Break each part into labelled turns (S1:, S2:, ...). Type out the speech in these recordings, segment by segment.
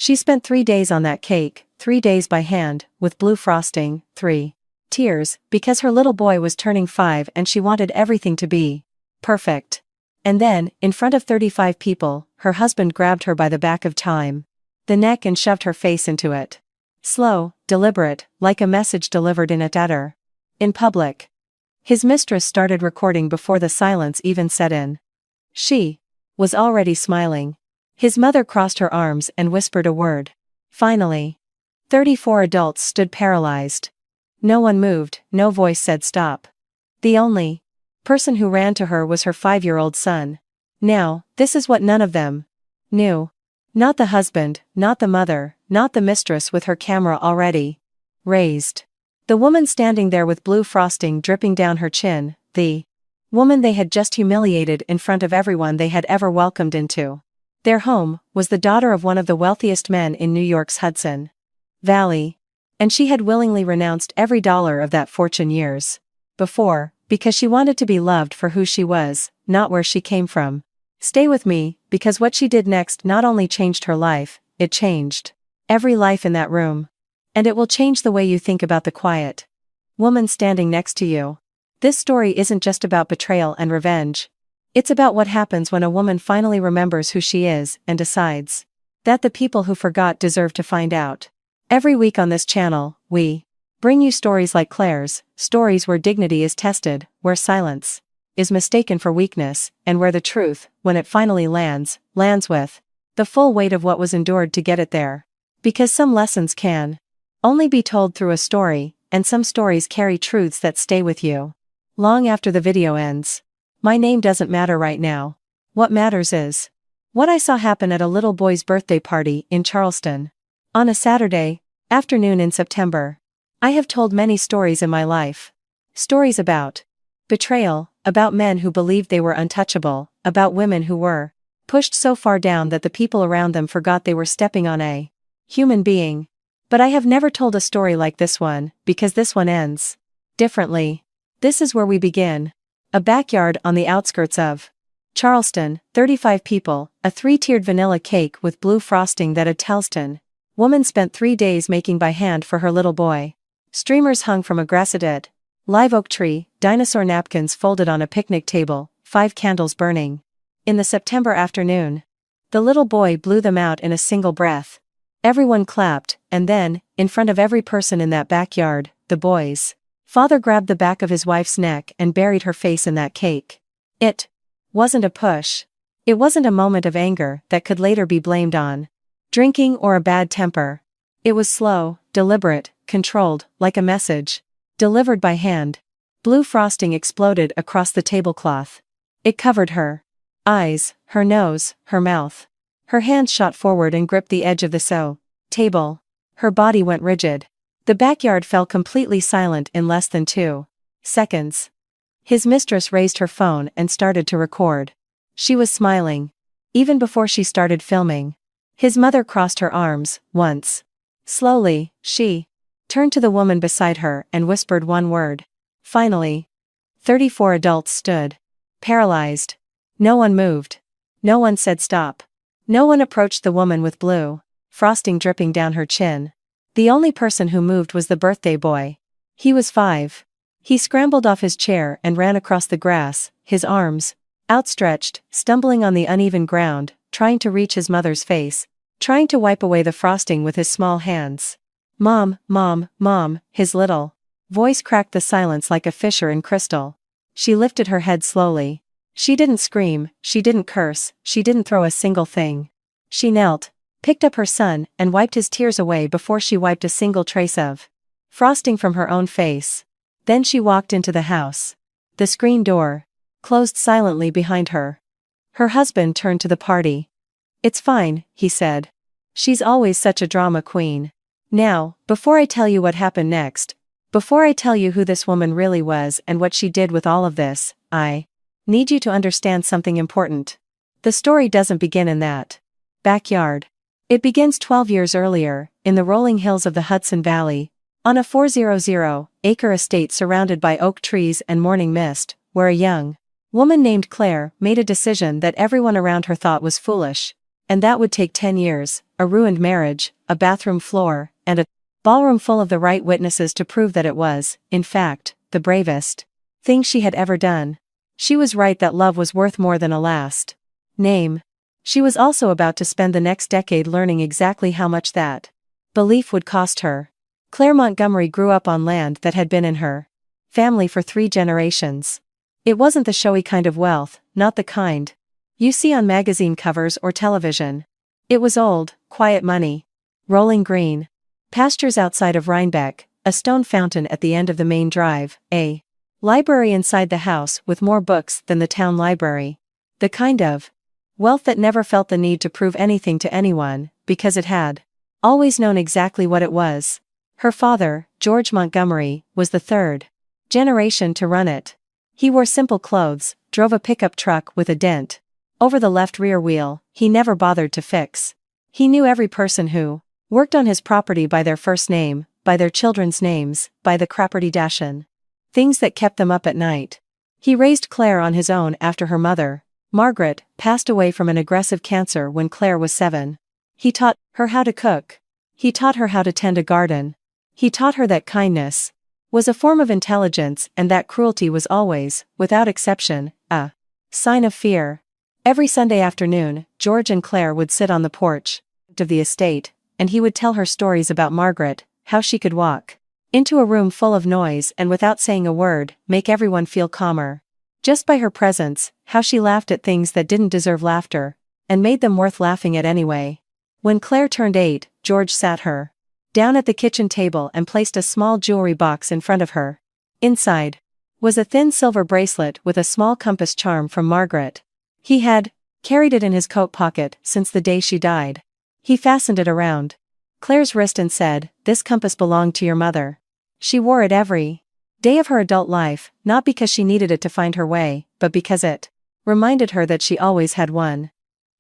S1: She spent 3 days on that cake, 3 days by hand, with blue frosting, 3 tears, because her little boy was turning 5 and she wanted everything to be perfect. And then, in front of 35 people, her husband grabbed her by the back of the neck and shoved her face into it. Slow, deliberate, like a message delivered in a letter. In public. His mistress started recording before the silence even set in. She was already smiling. His mother crossed her arms and whispered a word. Finally. 34 adults stood paralyzed. No one moved, no voice said stop. The only person who ran to her was her 5-year-old son. Now, this is what none of them knew. Not the husband, not the mother, not the mistress with her camera already raised. The woman standing there with blue frosting dripping down her chin, the woman they had just humiliated in front of everyone they had ever welcomed into their home, was the daughter of one of the wealthiest men in New York's Hudson Valley. And she had willingly renounced every dollar of that fortune years before, because she wanted to be loved for who she was, not where she came from. Stay with me, because what she did next not only changed her life, it changed every life in that room. And it will change the way you think about the quiet woman standing next to you. This story isn't just about betrayal and revenge. It's about what happens when a woman finally remembers who she is and decides that the people who forgot deserve to find out. Every week on this channel, we bring you stories like Claire's, stories where dignity is tested, where silence is mistaken for weakness, and where the truth, when it finally lands with the full weight of what was endured to get it there. Because some lessons can only be told through a story, and some stories carry truths that stay with you long after the video ends. My name doesn't matter right now. What matters is what I saw happen at a little boy's birthday party in Charleston on a Saturday afternoon in September. I have told many stories in my life. Stories about betrayal, about men who believed they were untouchable, about women who were pushed so far down that the people around them forgot they were stepping on a human being. But I have never told a story like this one, because this one ends differently. This is where we begin. A backyard on the outskirts of Charleston, 35 people, a 3-tiered vanilla cake with blue frosting that a Charleston woman spent 3 days making by hand for her little boy. Streamers hung from a grassed live oak tree, dinosaur napkins folded on a picnic table, 5 candles burning. In the September afternoon, the little boy blew them out in a single breath. Everyone clapped, and then, in front of every person in that backyard, the boy's father grabbed the back of his wife's neck and buried her face in that cake. It wasn't a push. It wasn't a moment of anger that could later be blamed on drinking or a bad temper. It was slow, deliberate, controlled, like a message delivered by hand. Blue frosting exploded across the tablecloth. It covered her eyes, her nose, her mouth. Her hands shot forward and gripped the edge of the table. Her body went rigid. The backyard fell completely silent in less than 2 seconds. His mistress raised her phone and started to record. She was smiling. Even before she started filming. His mother crossed her arms, once. Slowly, she turned to the woman beside her and whispered one word. Finally. 34 adults stood paralyzed. No one moved. No one said stop. No one approached the woman with blue frosting dripping down her chin. The only person who moved was the birthday boy. He was 5. He scrambled off his chair and ran across the grass, his arms outstretched, stumbling on the uneven ground, trying to reach his mother's face, trying to wipe away the frosting with his small hands. Mom, Mom, Mom, his little voice cracked the silence like a fissure in crystal. She lifted her head slowly. She didn't scream, she didn't curse, she didn't throw a single thing. She knelt, picked up her son, and wiped his tears away before she wiped a single trace of frosting from her own face. Then she walked into the house. The screen door closed silently behind her. Her husband turned to the party. It's fine, he said. She's always such a drama queen. Now, before I tell you what happened next, before I tell you who this woman really was and what she did with all of this, I need you to understand something important. The story doesn't begin in that backyard. It begins 12 years earlier, in the rolling hills of the Hudson Valley, on a 400-acre estate surrounded by oak trees and morning mist, where a young woman named Claire made a decision that everyone around her thought was foolish, And that would take 10 years, a ruined marriage, a bathroom floor, and a ballroom full of the right witnesses to prove that it was, in fact, the bravest thing she had ever done. She was right that love was worth more than a last name. She was also about to spend the next decade learning exactly how much that belief would cost her. Claire Montgomery grew up on land that had been in her family for 3 generations. It wasn't the showy kind of wealth, not the kind you see on magazine covers or television. It was old, quiet money. Rolling green pastures outside of Rhinebeck, a stone fountain at the end of the main drive, a library inside the house with more books than the town library. The kind of wealth that never felt the need to prove anything to anyone, because it had always known exactly what it was. Her father, George Montgomery, was the 3rd generation to run it. He wore simple clothes, drove a pickup truck with a dent over the left rear wheel he never bothered to fix. He knew every person who worked on his property by their first name, by their children's names, by the craperdashin' things that kept them up at night. He raised Claire on his own after her mother, Margaret, passed away from an aggressive cancer when Claire was 7. He taught her how to cook. He taught her how to tend a garden. He taught her that kindness was a form of intelligence and that cruelty was always, without exception, a sign of fear. Every Sunday afternoon, George and Claire would sit on the porch of the estate, and he would tell her stories about Margaret, how she could walk into a room full of noise and without saying a word, make everyone feel calmer. Just by her presence, how she laughed at things that didn't deserve laughter, and made them worth laughing at anyway. When Claire turned 8, George sat her down at the kitchen table and placed a small jewelry box in front of her. Inside was a thin silver bracelet with a small compass charm from Margaret. He had carried it in his coat pocket since the day she died. He fastened it around Claire's wrist and said, "This compass belonged to your mother. She wore it every day of her adult life, not because she needed it to find her way, but because it reminded her that she always had one.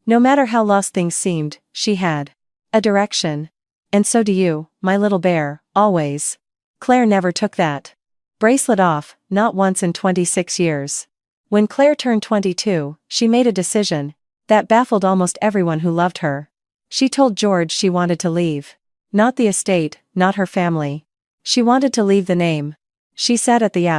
S1: No matter how lost things seemed, she had a direction. And so do you, my little bear, always." Claire never took that bracelet off, not once in 26 years. When Claire turned 22, she made a decision that baffled almost everyone who loved her. She told George she wanted to leave. Not the estate, not her family. She wanted to leave the name. She sat at the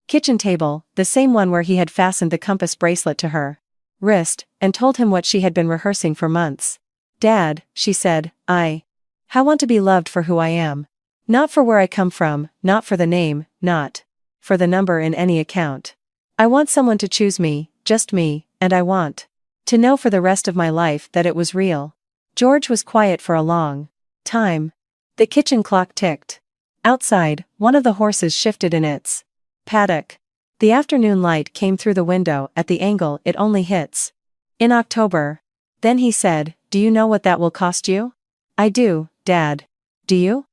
S1: kitchen table, the same one where he had fastened the compass bracelet to her wrist, and told him what she had been rehearsing for months. "Dad," she said, I want to be loved for who I am. Not for where I come from, not for the name, not for the number in any account. I want someone to choose me, just me, and I want to know for the rest of my life that it was real." George was quiet for a long time. The kitchen clock ticked. Outside, one of the horses shifted in its paddock. The afternoon light came through the window at the angle it only hits in October. Then he said, "Do you know what that will cost you?" "I do, Dad. Do you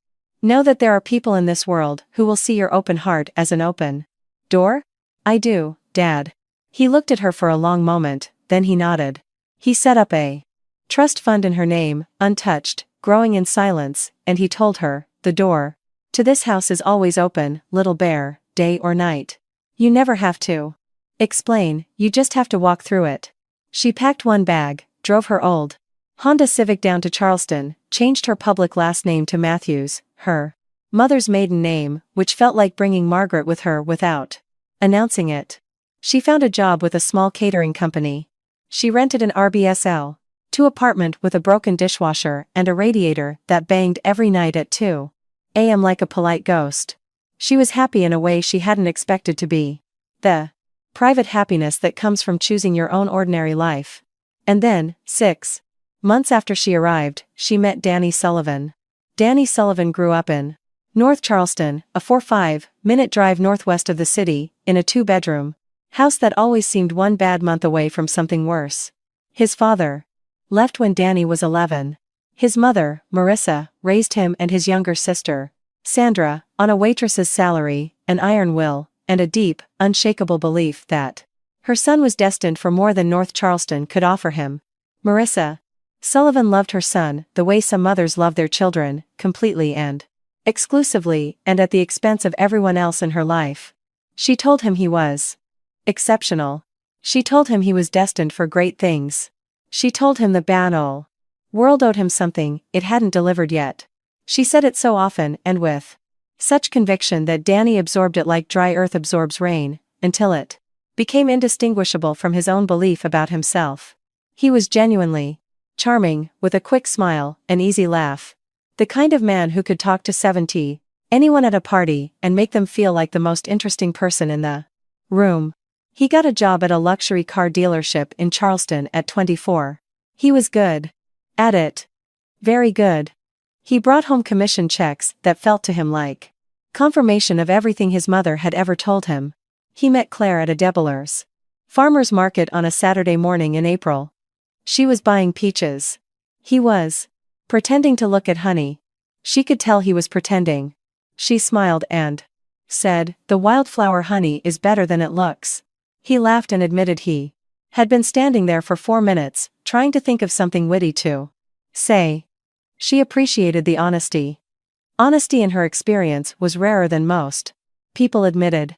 S1: know that there are people in this world who will see your open heart as an open door?" "I do, Dad." He looked at her for a long moment, then he nodded. He set up a trust fund in her name, untouched, growing in silence, and he told her, "The door to this house is always open, little bear, day or night. You never have to explain, you just have to walk through it." She packed one bag, drove her old Honda Civic down to Charleston, changed her public last name to Matthews, her mother's maiden name, which felt like bringing Margaret with her without announcing it. She found a job with a small catering company. She rented an RBSL 2 apartment with a broken dishwasher and a radiator that banged every night at 2 a.m. like a polite ghost. She was happy in a way she hadn't expected to be. The private happiness that comes from choosing your own ordinary life. And then, 6 months after she arrived, she met Danny Sullivan. Danny Sullivan grew up in North Charleston, a 4-5-minute drive northwest of the city, in a 2-bedroom house that always seemed one bad month away from something worse. His father left when Danny was 11. His mother, Marissa, raised him and his younger sister, Sandra, on a waitress's salary, an iron will, and a deep, unshakable belief that her son was destined for more than North Charleston could offer him. Marissa Sullivan loved her son the way some mothers love their children, completely and exclusively, and at the expense of everyone else in her life. She told him he was exceptional. She told him he was destined for great things. She told him the bad ol' world owed him something it hadn't delivered yet. She said it so often and with such conviction that Danny absorbed it like dry earth absorbs rain, until it became indistinguishable from his own belief about himself. He was genuinely charming, with a quick smile, an easy laugh. The kind of man who could talk to 70, anyone at a party, and make them feel like the most interesting person in the room. He got a job at a luxury car dealership in Charleston at 24. He was good at it. Very good. He brought home commission checks that felt to him like confirmation of everything his mother had ever told him. He met Claire at a Debeller's farmer's market on a Saturday morning in April. She was buying peaches. He was pretending to look at Honey. She could tell he was pretending. She smiled and said, "The wildflower honey is better than it looks." He laughed and admitted he had been standing there for 4 minutes, trying to think of something witty to say. She appreciated the honesty. Honesty in her experience was rarer than most people admitted.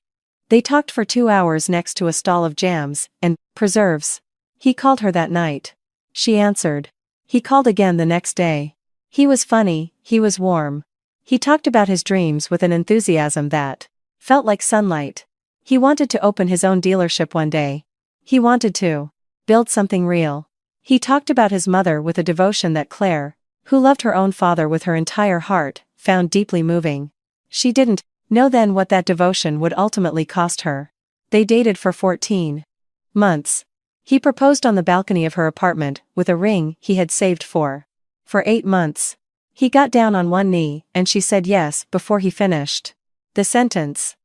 S1: They talked for 2 hours next to a stall of jams and preserves. He called her that night. She answered. He called again the next day. He was funny, he was warm. He talked about his dreams with an enthusiasm that felt like sunlight. He wanted to open his own dealership one day. He wanted to build something real. He talked about his mother with a devotion that Claire, who loved her own father with her entire heart, found deeply moving. She didn't know then what that devotion would ultimately cost her. They dated for 14 months. He proposed on the balcony of her apartment with a ring he had saved for 8 months. He got down on one knee and she said yes before he finished the sentence.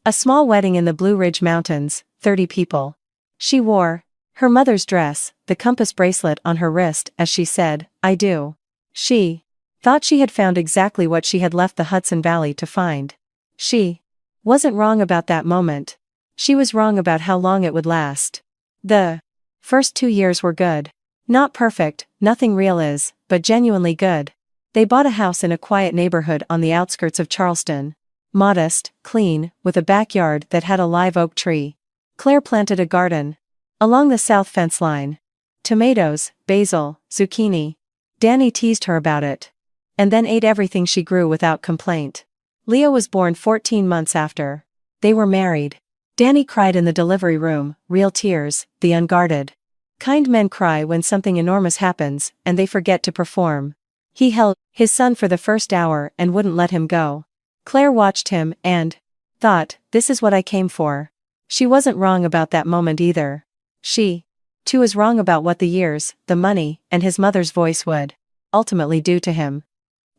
S1: A small wedding in the Blue Ridge Mountains, 30 people. She wore her mother's dress, the compass bracelet on her wrist as she said, "I do." She thought she had found exactly what she had left the Hudson Valley to find. She wasn't wrong about that moment. She was wrong about how long it would last. The first 2 years were good. Not perfect, nothing real is, but genuinely good. They bought a house in a quiet neighborhood on the outskirts of Charleston. Modest, clean, with a backyard that had a live oak tree. Claire planted a garden along the south fence line. Tomatoes, basil, zucchini. Danny teased her about it. And then ate everything she grew without complaint. Leo was born 14 months after. They were married. Danny cried in the delivery room, real tears, the unguarded kind men cry when something enormous happens, and they forget to perform. He held his son for the first hour and wouldn't let him go. Claire watched him and thought, this is what I came for. She wasn't wrong about that moment either. She, too, was wrong about what the years, the money, and his mother's voice would ultimately do to him.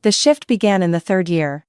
S1: The shift began in the 3rd year.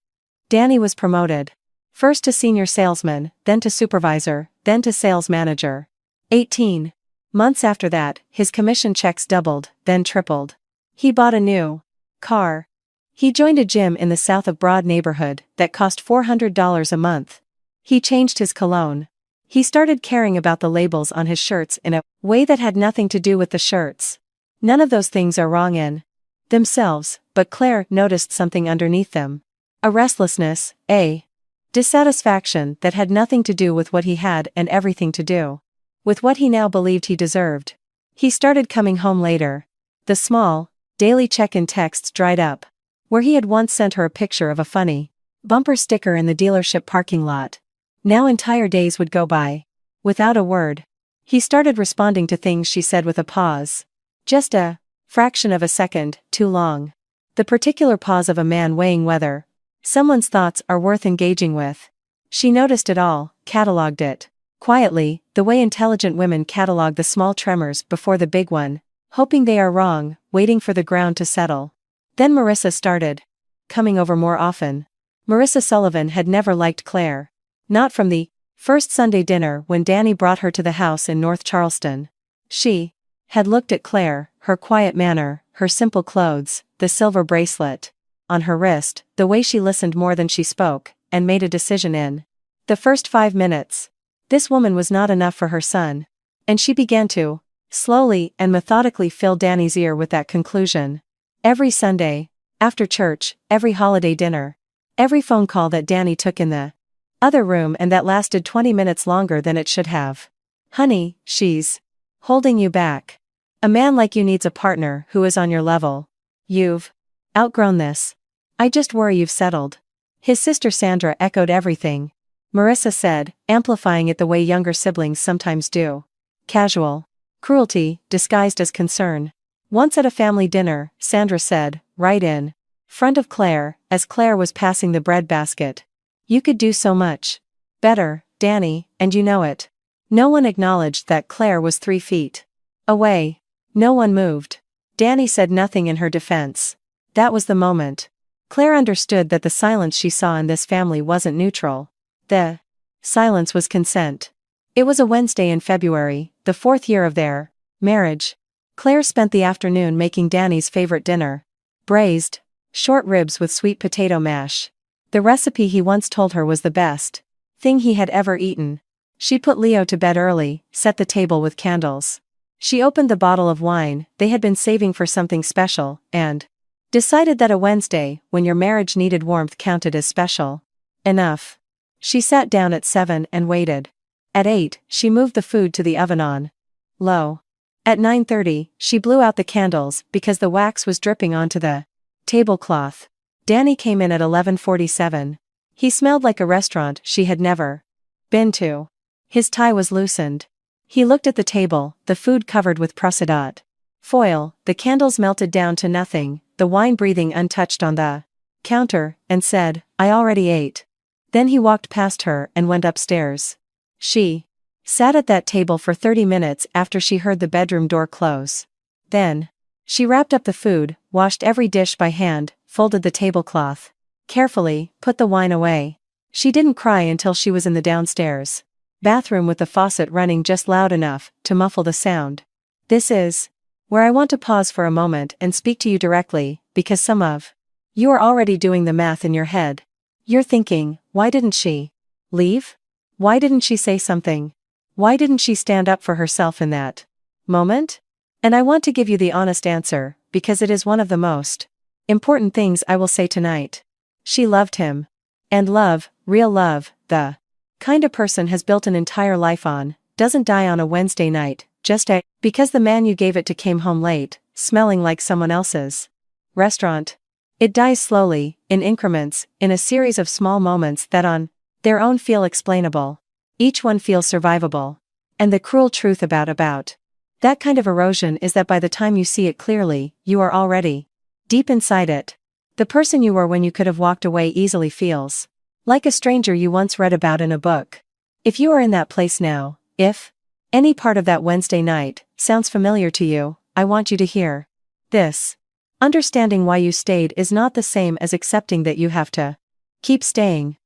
S1: Danny was promoted. First to senior salesman, then to supervisor, then to sales manager. 18 months after that, his commission checks doubled, then tripled. He bought a new car. He joined a gym in the South of Broad neighborhood that cost $400 a month. He changed his cologne. He started caring about the labels on his shirts in a way that had nothing to do with the shirts. None of those things are wrong in themselves, but Claire noticed something underneath them. A restlessness, a dissatisfaction that had nothing to do with what he had and everything to do with what he now believed he deserved. He started coming home later. The small, daily check-in texts dried up. Where he had once sent her a picture of a funny bumper sticker in the dealership parking lot. Now entire days would go by without a word. He started responding to things she said with a pause. Just a fraction of a second, too long. The particular pause of a man weighing whether someone's thoughts are worth engaging with. She noticed it all, catalogued it. Quietly, the way intelligent women catalog the small tremors before the big one, hoping they are wrong, waiting for the ground to settle. Then Marissa started coming over more often. Marissa Sullivan had never liked Claire. Not from the first Sunday dinner when Danny brought her to the house in North Charleston. She had looked at Claire, her quiet manner, her simple clothes, the silver bracelet on her wrist, the way she listened more than she spoke, and made a decision in the first 5 minutes. This woman was not enough for her son. And she began to slowly and methodically fill Danny's ear with that conclusion. Every Sunday, after church, every holiday dinner, every phone call that Danny took in the other room and that lasted 20 minutes longer than it should have. "Honey, she's holding you back." A man like you needs a partner who is on your level. You've outgrown this. I just worry you've settled. His sister Sandra echoed everything Marissa said, amplifying it the way younger siblings sometimes do. Casual cruelty, disguised as concern. Once at a family dinner, Sandra said, right in front of Claire, as Claire was passing the bread basket. You could do so much better, Danny, and you know it. No one acknowledged that Claire was 3 feet away. No one moved. Danny said nothing in her defense. That was the moment. Claire understood that the silence she saw in this family wasn't neutral. The silence was consent. It was a Wednesday in February, the 4th year of their marriage. Claire spent the afternoon making Danny's favorite dinner. Braised short ribs with sweet potato mash. The recipe he once told her was the best thing he had ever eaten. She put Leo to bed early, set the table with candles. She opened the bottle of wine they had been saving for something special, and decided that a Wednesday, when your marriage needed warmth, counted as special enough. She sat down at 7 and waited. At 8, she moved the food to the oven on low. At 9:30, she blew out the candles because the wax was dripping onto the tablecloth. Danny came in at 11:47. He smelled like a restaurant she had never been to. His tie was loosened. He looked at the table, the food covered with prussidat foil, the candles melted down to nothing, the wine breathing untouched on the counter, and said, I already ate. Then he walked past her and went upstairs. She sat at that table for 30 minutes after she heard the bedroom door close. Then she wrapped up the food, washed every dish by hand, folded the tablecloth carefully, put the wine away. She didn't cry until she was in the downstairs bathroom with the faucet running just loud enough to muffle the sound. This is where I want to pause for a moment and speak to you directly, because some of you are already doing the math in your head. You're thinking, why didn't she leave? Why didn't she say something? Why didn't she stand up for herself in that moment? And I want to give you the honest answer, because it is one of the most important things I will say tonight. She loved him. And love, real love, the kind a person has built an entire life on, doesn't die on a Wednesday night, just because the man you gave it to came home late, smelling like someone else's restaurant. It dies slowly, in increments, in a series of small moments that on their own feel explainable. Each one feels survivable. And the cruel truth about that kind of erosion is that by the time you see it clearly, you are already deep inside it. The person you were when you could have walked away easily feels like a stranger you once read about in a book. If you are in that place now, if any part of that Wednesday night sounds familiar to you, I want you to hear this. Understanding why you stayed is not the same as accepting that you have to keep staying.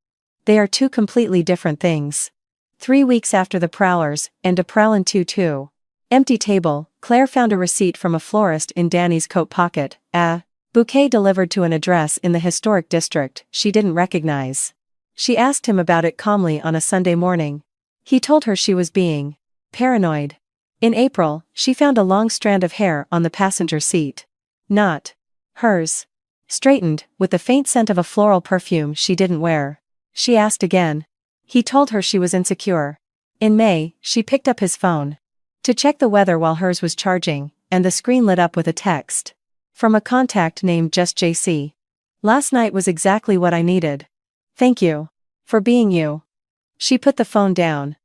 S1: They are 2 completely different things. 3 weeks after the Prowlers, and a Prowlin' 2 empty table, Claire found a receipt from a florist in Danny's coat pocket, a bouquet delivered to an address in the historic district she didn't recognize. She asked him about it calmly on a Sunday morning. He told her she was being paranoid. In April, she found a long strand of hair on the passenger seat. Not hers. Straightened, with the faint scent of a floral perfume she didn't wear. She asked again. He told her she was insecure. In May, she picked up his phone to check the weather while hers was charging, and the screen lit up with a text from a contact named Just JC. Last night was exactly what I needed. Thank you for being you. She put the phone down.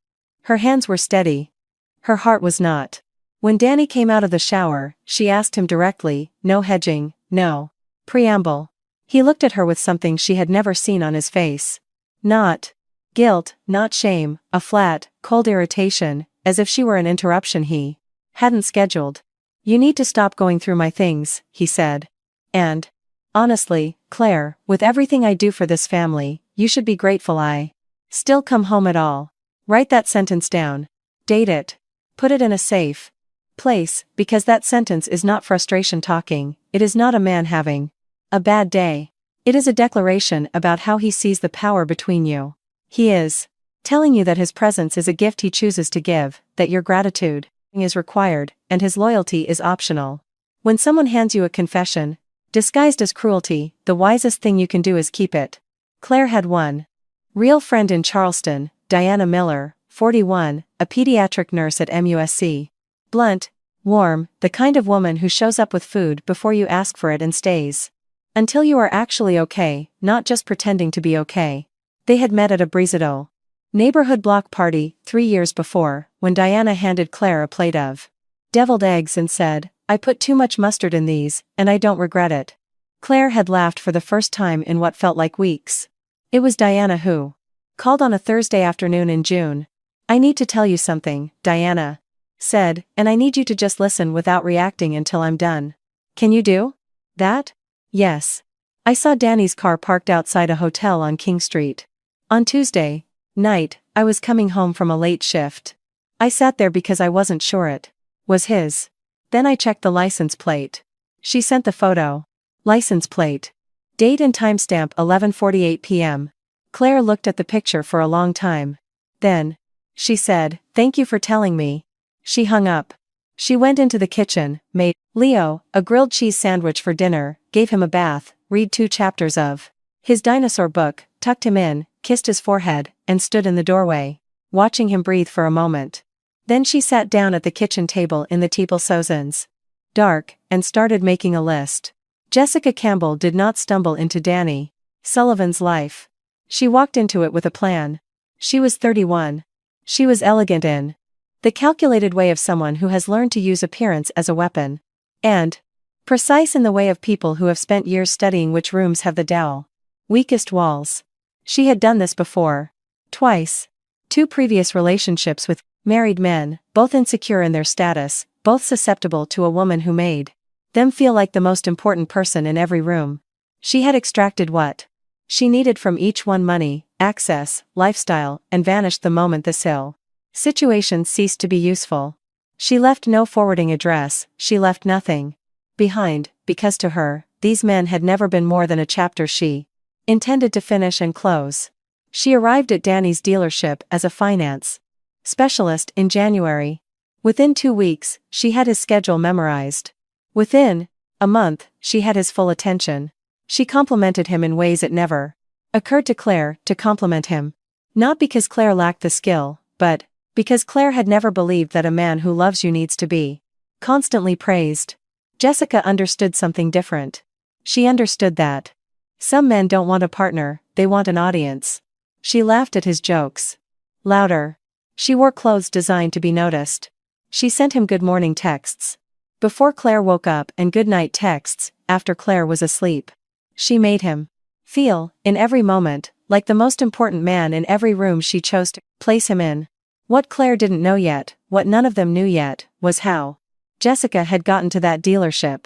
S1: Her hands were steady. Her heart was not. When Danny came out of the shower, she asked him directly, no hedging, no preamble. He looked at her with something she had never seen on his face. Not guilt, not shame, a flat, cold irritation, as if she were an interruption he hadn't scheduled. You need to stop going through my things, he said. And honestly, Claire, with everything I do for this family, you should be grateful I still come home at all. Write that sentence down. Date it. Put it in a safe place, because that sentence is not frustration talking, it is not a man having a bad day. It is a declaration about how he sees the power between you. He is telling you that his presence is a gift he chooses to give, that your gratitude is required, and his loyalty is optional. When someone hands you a confession, disguised as cruelty, the wisest thing you can do is keep it. Claire had one real friend in Charleston, Diana Miller, 41, a pediatric nurse at MUSC. Blunt, Warm, the kind of woman who shows up with food before you ask for it and stays. Until you are actually okay, not just pretending to be okay. They had met at a Brizido neighborhood block party 3 years before, when Diana handed Claire a plate of deviled eggs and said, "I put too much mustard in these, and I don't regret it." Claire had laughed for the first time in what felt like weeks. It was Diana who called on a Thursday afternoon in June. "I need to tell you something," Diana said, "and I need you to just listen without reacting until I'm done. Can you do that?" "Yes." "I saw Danny's car parked outside a hotel on King Street. On Tuesday night, I was coming home from a late shift. I sat there because I wasn't sure it was his. Then I checked the license plate." She sent the photo. License plate. Date and timestamp 11:48 p.m. Claire looked at the picture for a long time. Then she said, "Thank you for telling me." She hung up. She went into the kitchen, made Leo a grilled cheese sandwich for dinner, gave him a bath, read 2 chapters of his dinosaur book, tucked him in, kissed his forehead, and stood in the doorway, watching him breathe for a moment. Then she sat down at the kitchen table in the Teeple-Sozens dark, and started making a list. Jessica Campbell did not stumble into Danny Sullivan's life. She walked into it with a plan. She was 31. She was elegant in the calculated way of someone who has learned to use appearance as a weapon. And precise in the way of people who have spent years studying which rooms have the weakest walls. She had done this before. Twice. 2 previous relationships with married men, both insecure in their status, both susceptible to a woman who made them feel like the most important person in every room. She had extracted what she needed from each one: money, access, lifestyle, and vanished the moment the situation ceased to be useful. She left no forwarding address, she left nothing behind, because to her, these men had never been more than a chapter she intended to finish and close. She arrived at Danny's dealership as a finance specialist in January. Within 2 weeks, she had his schedule memorized. Within a month, she had his full attention. She complimented him in ways it never occurred to Claire to compliment him. Not because Claire lacked the skill, but because Claire had never believed that a man who loves you needs to be constantly praised. Jessica understood something different. She understood that some men don't want a partner, they want an audience. She laughed at his jokes. Louder. She wore clothes designed to be noticed. She sent him good morning texts before Claire woke up and good night texts after Claire was asleep. She made him feel, in every moment, like the most important man in every room she chose to place him in. What Claire didn't know yet, what none of them knew yet, was how Jessica had gotten to that dealership.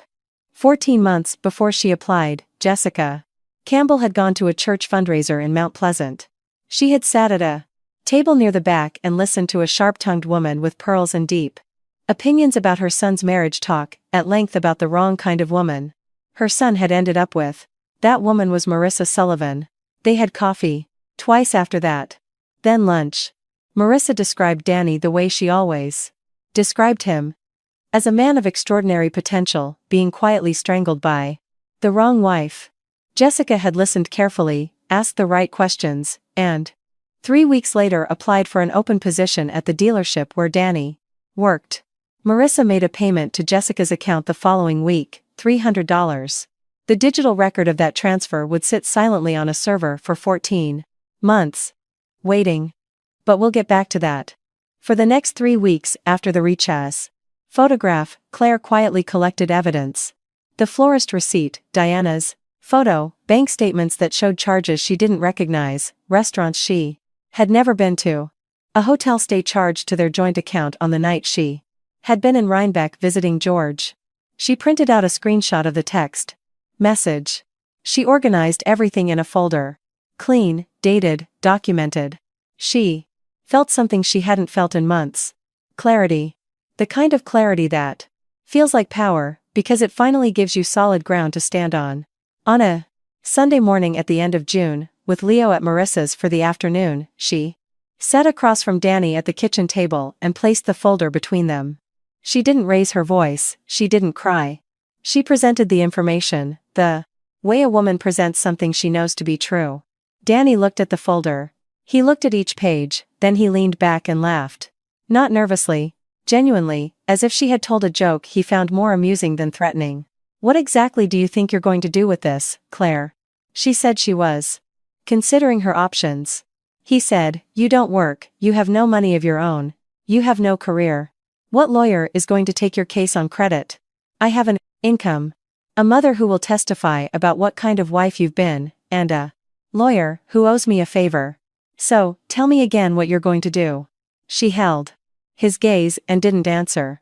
S1: 14 months before she applied, Jessica Campbell had gone to a church fundraiser in Mount Pleasant. She had sat at a table near the back and listened to a sharp-tongued woman with pearls and deep opinions about her son's marriage talk, at length about the wrong kind of woman her son had ended up with. That woman was Marissa Sullivan. They had coffee twice after that. Then lunch. Marissa described Danny the way she always described him. As a man of extraordinary potential, being quietly strangled by the wrong wife. Jessica had listened carefully, asked the right questions, and 3 weeks later applied for an open position at the dealership where Danny worked. Marissa made a payment to Jessica's account the following week, $300. The digital record of that transfer would sit silently on a server for 14 months. Waiting. But we'll get back to that. For the next 3 weeks after the Richaz photograph, Claire quietly collected evidence. The florist receipt, Diana's photo, bank statements that showed charges she didn't recognize, restaurants she had never been to, a hotel stay charged to their joint account on the night she had been in Rhinebeck visiting George. She printed out a screenshot of the text message. She organized everything in a folder. Clean, dated, documented. She felt something she hadn't felt in months. Clarity. The kind of clarity that feels like power, because it finally gives you solid ground to stand on. On a Sunday morning at the end of June, with Leo at Marissa's for the afternoon, she sat across from Danny at the kitchen table and placed the folder between them. She didn't raise her voice, she didn't cry. She presented the information, the way a woman presents something she knows to be true. Danny looked at the folder. He looked at each page, then he leaned back and laughed. Not nervously, Genuinely, as if she had told a joke he found more amusing than threatening. What exactly do you think you're going to do with this, Claire? She said she was considering her options. He said, you don't work, you have no money of your own, you have no career. What lawyer is going to take your case on credit? I have an income. A mother who will testify about what kind of wife you've been, and a lawyer who owes me a favor. So, tell me again what you're going to do. She held his gaze and didn't answer.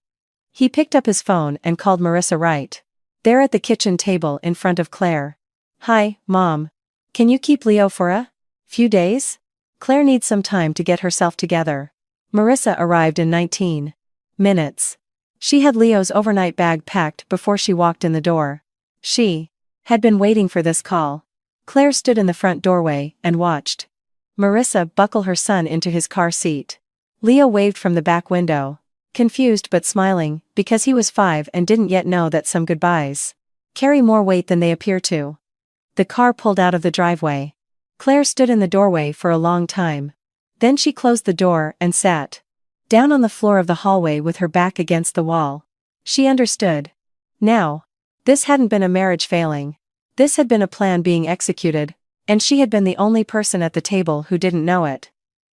S1: He picked up his phone and called Marissa right there at the kitchen table in front of Claire. Hi, Mom. Can you keep Leo for a few days? Claire needs some time to get herself together. Marissa arrived in 19 minutes. She had Leo's overnight bag packed before she walked in the door. She had been waiting for this call. Claire stood in the front doorway and watched Marissa buckle her son into his car seat. Leo waved from the back window, confused but smiling, because he was 5 and didn't yet know that some goodbyes carry more weight than they appear to. The car pulled out of the driveway. Claire stood in the doorway for a long time. Then she closed the door and sat down on the floor of the hallway with her back against the wall. She understood. Now. This hadn't been a marriage failing. This had been a plan being executed, and she had been the only person at the table who didn't know it.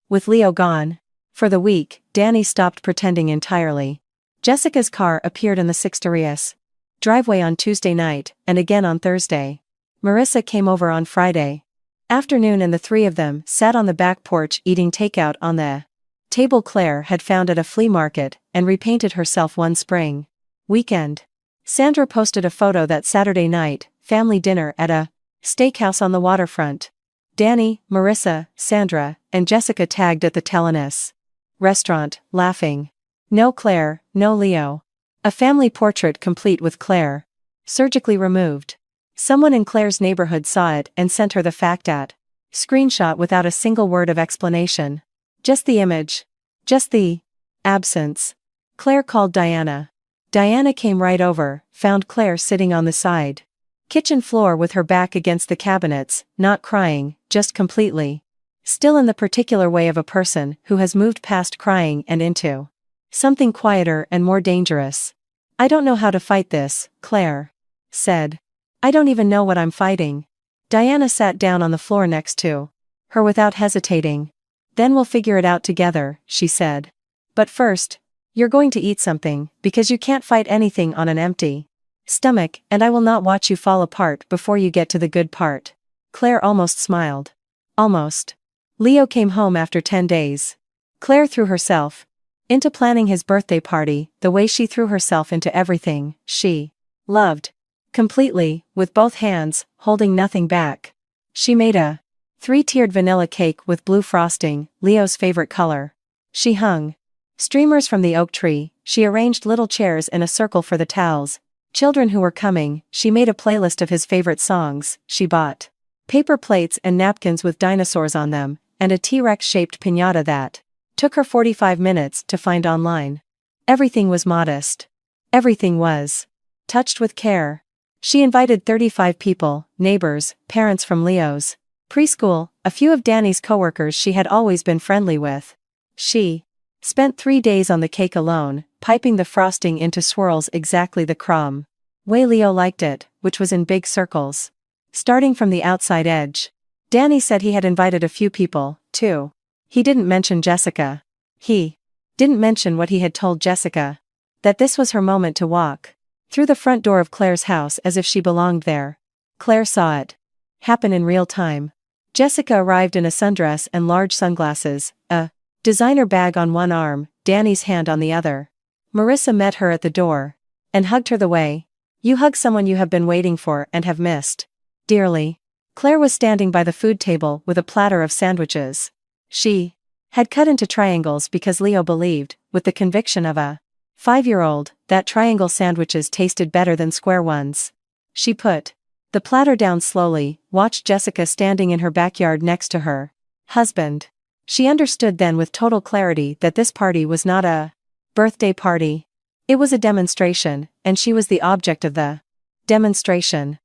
S1: With Leo gone for the week, Danny stopped pretending entirely. Jessica's car appeared in the Sixterius driveway on Tuesday night, and again on Thursday. Marissa came over on Friday afternoon and the three of them sat on the back porch eating takeout on the table Claire had found at a flea market and repainted herself one spring weekend. Sandra posted a photo that Saturday night, family dinner at a steakhouse on the waterfront. Danny, Marissa, Sandra, and Jessica tagged at the Telenis restaurant, laughing. No Claire, no Leo. A family portrait complete with Claire surgically removed. Someone in Claire's neighborhood saw it and sent her the fact at screenshot without a single word of explanation. Just the image. Just the absence. Claire called Diana. Diana came right over, found Claire sitting on the side kitchen floor with her back against the cabinets, not crying, just completely still in the particular way of a person who has moved past crying and into something quieter and more dangerous. I don't know how to fight this, Claire said. I don't even know what I'm fighting. Diana sat down on the floor next to her without hesitating. Then we'll figure it out together, she said. But first, you're going to eat something, because you can't fight anything on an empty stomach, and I will not watch you fall apart before you get to the good part. Claire almost smiled. Almost. Leo came home after 10 days. Claire threw herself into planning his birthday party the way she threw herself into everything she loved. Completely, with both hands, holding nothing back. She made a 3-tiered vanilla cake with blue frosting, Leo's favorite color. She hung streamers from the oak tree, she arranged little chairs in a circle for the towels. Children who were coming, she made a playlist of his favorite songs, she bought paper plates and napkins with dinosaurs on them, and a T-Rex-shaped piñata that took her 45 minutes to find online. Everything was modest. Everything was touched with care. She invited 35 people, neighbors, parents from Leo's preschool, a few of Danny's coworkers she had always been friendly with. She spent 3 days on the cake alone, piping the frosting into swirls exactly the crumb way Leo liked it, which was in big circles. Starting from the outside edge. Danny said he had invited a few people, too. He didn't mention Jessica. He didn't mention what he had told Jessica. That this was her moment to walk through the front door of Claire's house as if she belonged there. Claire saw it happen in real time. Jessica arrived in a sundress and large sunglasses, a designer bag on one arm, Danny's hand on the other. Marissa met her at the door and hugged her the way you hug someone you have been waiting for and have missed dearly. Claire was standing by the food table with a platter of sandwiches. She had cut into triangles because Leo believed, with the conviction of a 5-year-old, that triangle sandwiches tasted better than square ones. She put the platter down slowly, watched Jessica standing in her backyard next to her husband. She understood then with total clarity that this party was not a birthday party. It was a demonstration, and she was the object of the demonstration.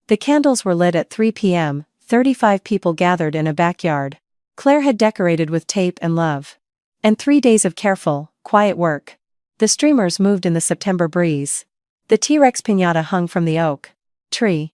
S1: The candles were lit at 3 p.m., 35 people gathered in a backyard. Claire had decorated with tape and love. And 3 days of careful, quiet work. The streamers moved in the September breeze. The T-Rex piñata hung from the oak tree.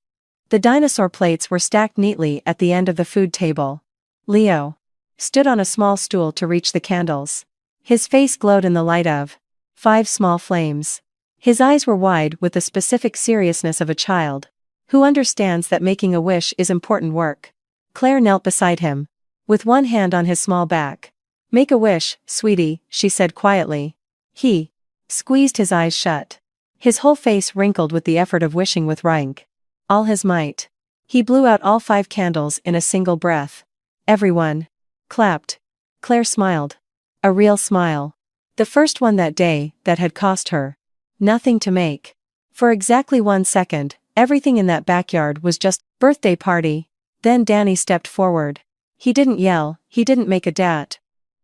S1: The dinosaur plates were stacked neatly at the end of the food table. Leo stood on a small stool to reach the candles. His face glowed in the light of 5 small flames. His eyes were wide with the specific seriousness of a child who understands that making a wish is important work. Claire knelt beside him, with one hand on his small back. "Make a wish, sweetie," she said quietly. He squeezed his eyes shut. His whole face wrinkled with the effort of wishing with all his might. He blew out all 5 candles in a single breath. Everyone clapped. Claire smiled. A real smile. The first one that day that had cost her nothing to make. For exactly 1 second, everything in that backyard was just birthday party. Then Danny stepped forward. He didn't yell, he didn't make a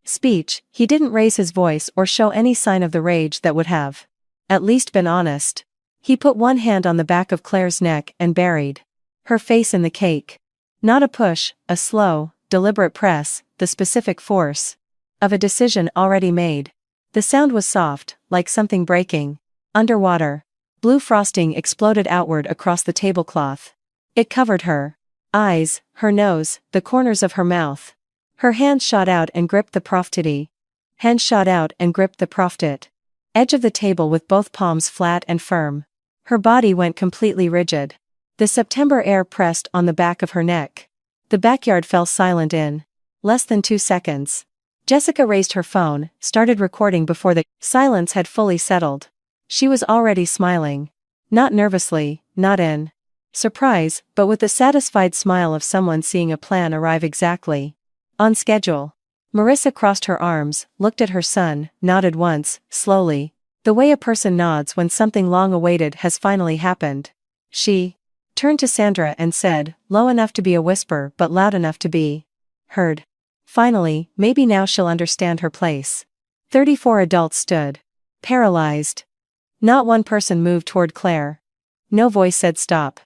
S1: speech, he didn't raise his voice or show any sign of the rage that would have at least been honest. He put one hand on the back of Claire's neck and buried her face in the cake. Not a push, a slow, deliberate press, the specific force of a decision already made. The sound was soft, like something breaking underwater. Blue frosting exploded outward across the tablecloth. It covered her eyes, her nose, the corners of her mouth. Her hands shot out and gripped the profit. Hands shot out and gripped the profit edge of the table with both palms flat and firm. Her body went completely rigid. The September air pressed on the back of her neck. The backyard fell silent in less than 2 seconds. Jessica raised her phone, started recording before the silence had fully settled. She was already smiling. Not nervously, not in surprise, but with the satisfied smile of someone seeing a plan arrive exactly on schedule. Marissa crossed her arms, looked at her son, nodded once, slowly, the way a person nods when something long-awaited has finally happened. She turned to Sandra and said, low enough to be a whisper but loud enough to be heard. Finally, maybe now she'll understand her place. 34 adults stood paralyzed. Not one person moved toward Claire. No voice said stop.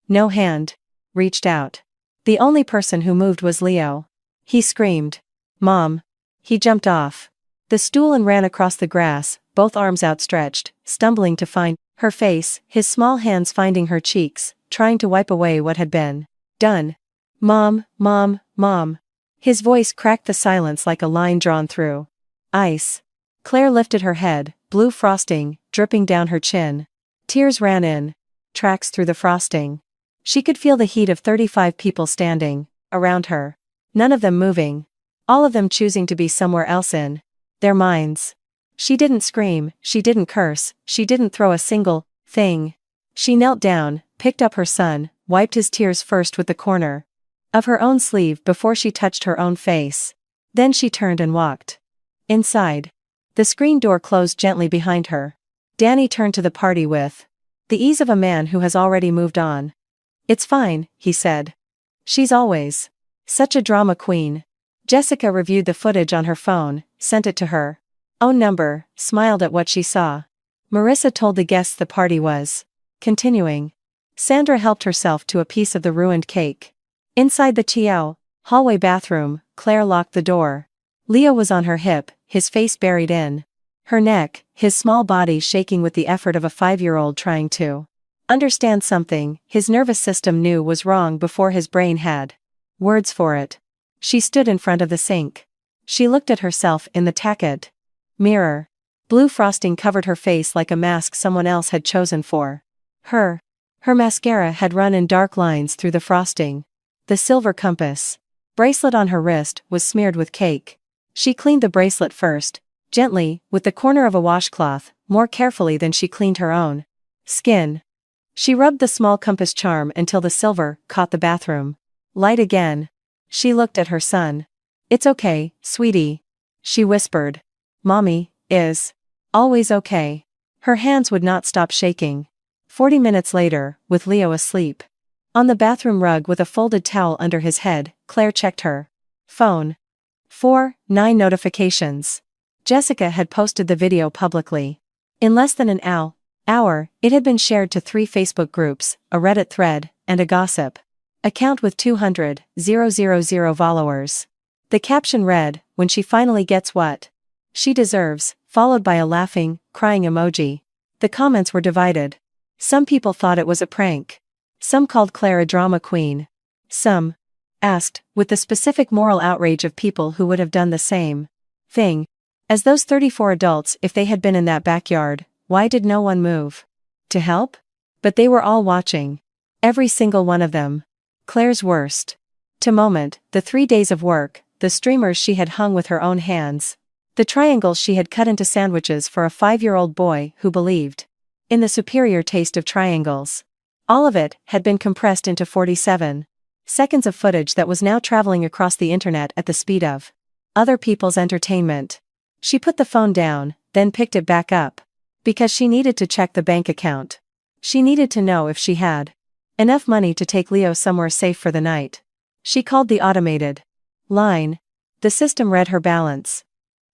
S1: No hand reached out. The only person who moved was Leo. He screamed, "Mom!" He jumped off the stool and ran across the grass, both arms outstretched, stumbling to find her face, his small hands finding her cheeks, trying to wipe away what had been done. "Mom, Mom, Mom." His voice cracked the silence like a line drawn through ice. Claire lifted her head, blue frosting dripping down her chin. Tears ran in tracks through the frosting. She could feel the heat of 35 people standing around her. None of them moving. All of them choosing to be somewhere else in their minds. She didn't scream, she didn't curse, she didn't throw a single thing. She knelt down, picked up her son, wiped his tears first with the corner of her own sleeve before she touched her own face. Then she turned and walked inside. The screen door closed gently behind her. Danny turned to the party with the ease of a man who has already moved on. "It's fine," he said. "She's always such a drama queen." Jessica reviewed the footage on her phone, sent it to her own number, smiled at what she saw. Marissa told the guests the party was continuing. Sandra helped herself to a piece of the ruined cake. Inside the hallway bathroom, Claire locked the door. Leo was on her hip, his face buried in her neck, his small body shaking with the effort of a 5-year-old trying to understand something his nervous system knew was wrong before his brain had words for it. She stood in front of the sink. She looked at herself in the tacked mirror. Blue frosting covered her face like a mask someone else had chosen for her. Her mascara had run in dark lines through the frosting. The silver compass bracelet on her wrist was smeared with cake. She cleaned the bracelet first, gently, with the corner of a washcloth, more carefully than she cleaned her own skin. She rubbed the small compass charm until the silver caught the bathroom light again. She looked at her son. "It's okay, sweetie," she whispered. "Mommy is always okay." Her hands would not stop shaking. 40 minutes later, with Leo asleep on the bathroom rug with a folded towel under his head, Claire checked her phone. 9 notifications. Jessica had posted the video publicly. In less than an hour, it had been shared to 3 Facebook groups, a Reddit thread, and a gossip account with 200,000 followers. The caption read, "When she finally gets what she deserves, followed by a laughing, crying emoji. The comments were divided. Some people thought it was a prank. Some called Claire a drama queen. Some asked, with the specific moral outrage of people who would have done the same thing as those 34 adults if they had been in that backyard, why did no one move to help? But they were all watching. Every single one of them. Claire's worst to moment, the 3 days of work, the streamers she had hung with her own hands, the triangles she had cut into sandwiches for a 5-year-old boy who believed in the superior taste of triangles. All of it had been compressed into 47 seconds of footage that was now traveling across the internet at the speed of other people's entertainment. She put the phone down, then picked it back up. Because she needed to check the bank account. She needed to know if she had enough money to take Leo somewhere safe for the night. She called the automated line. The system read her balance.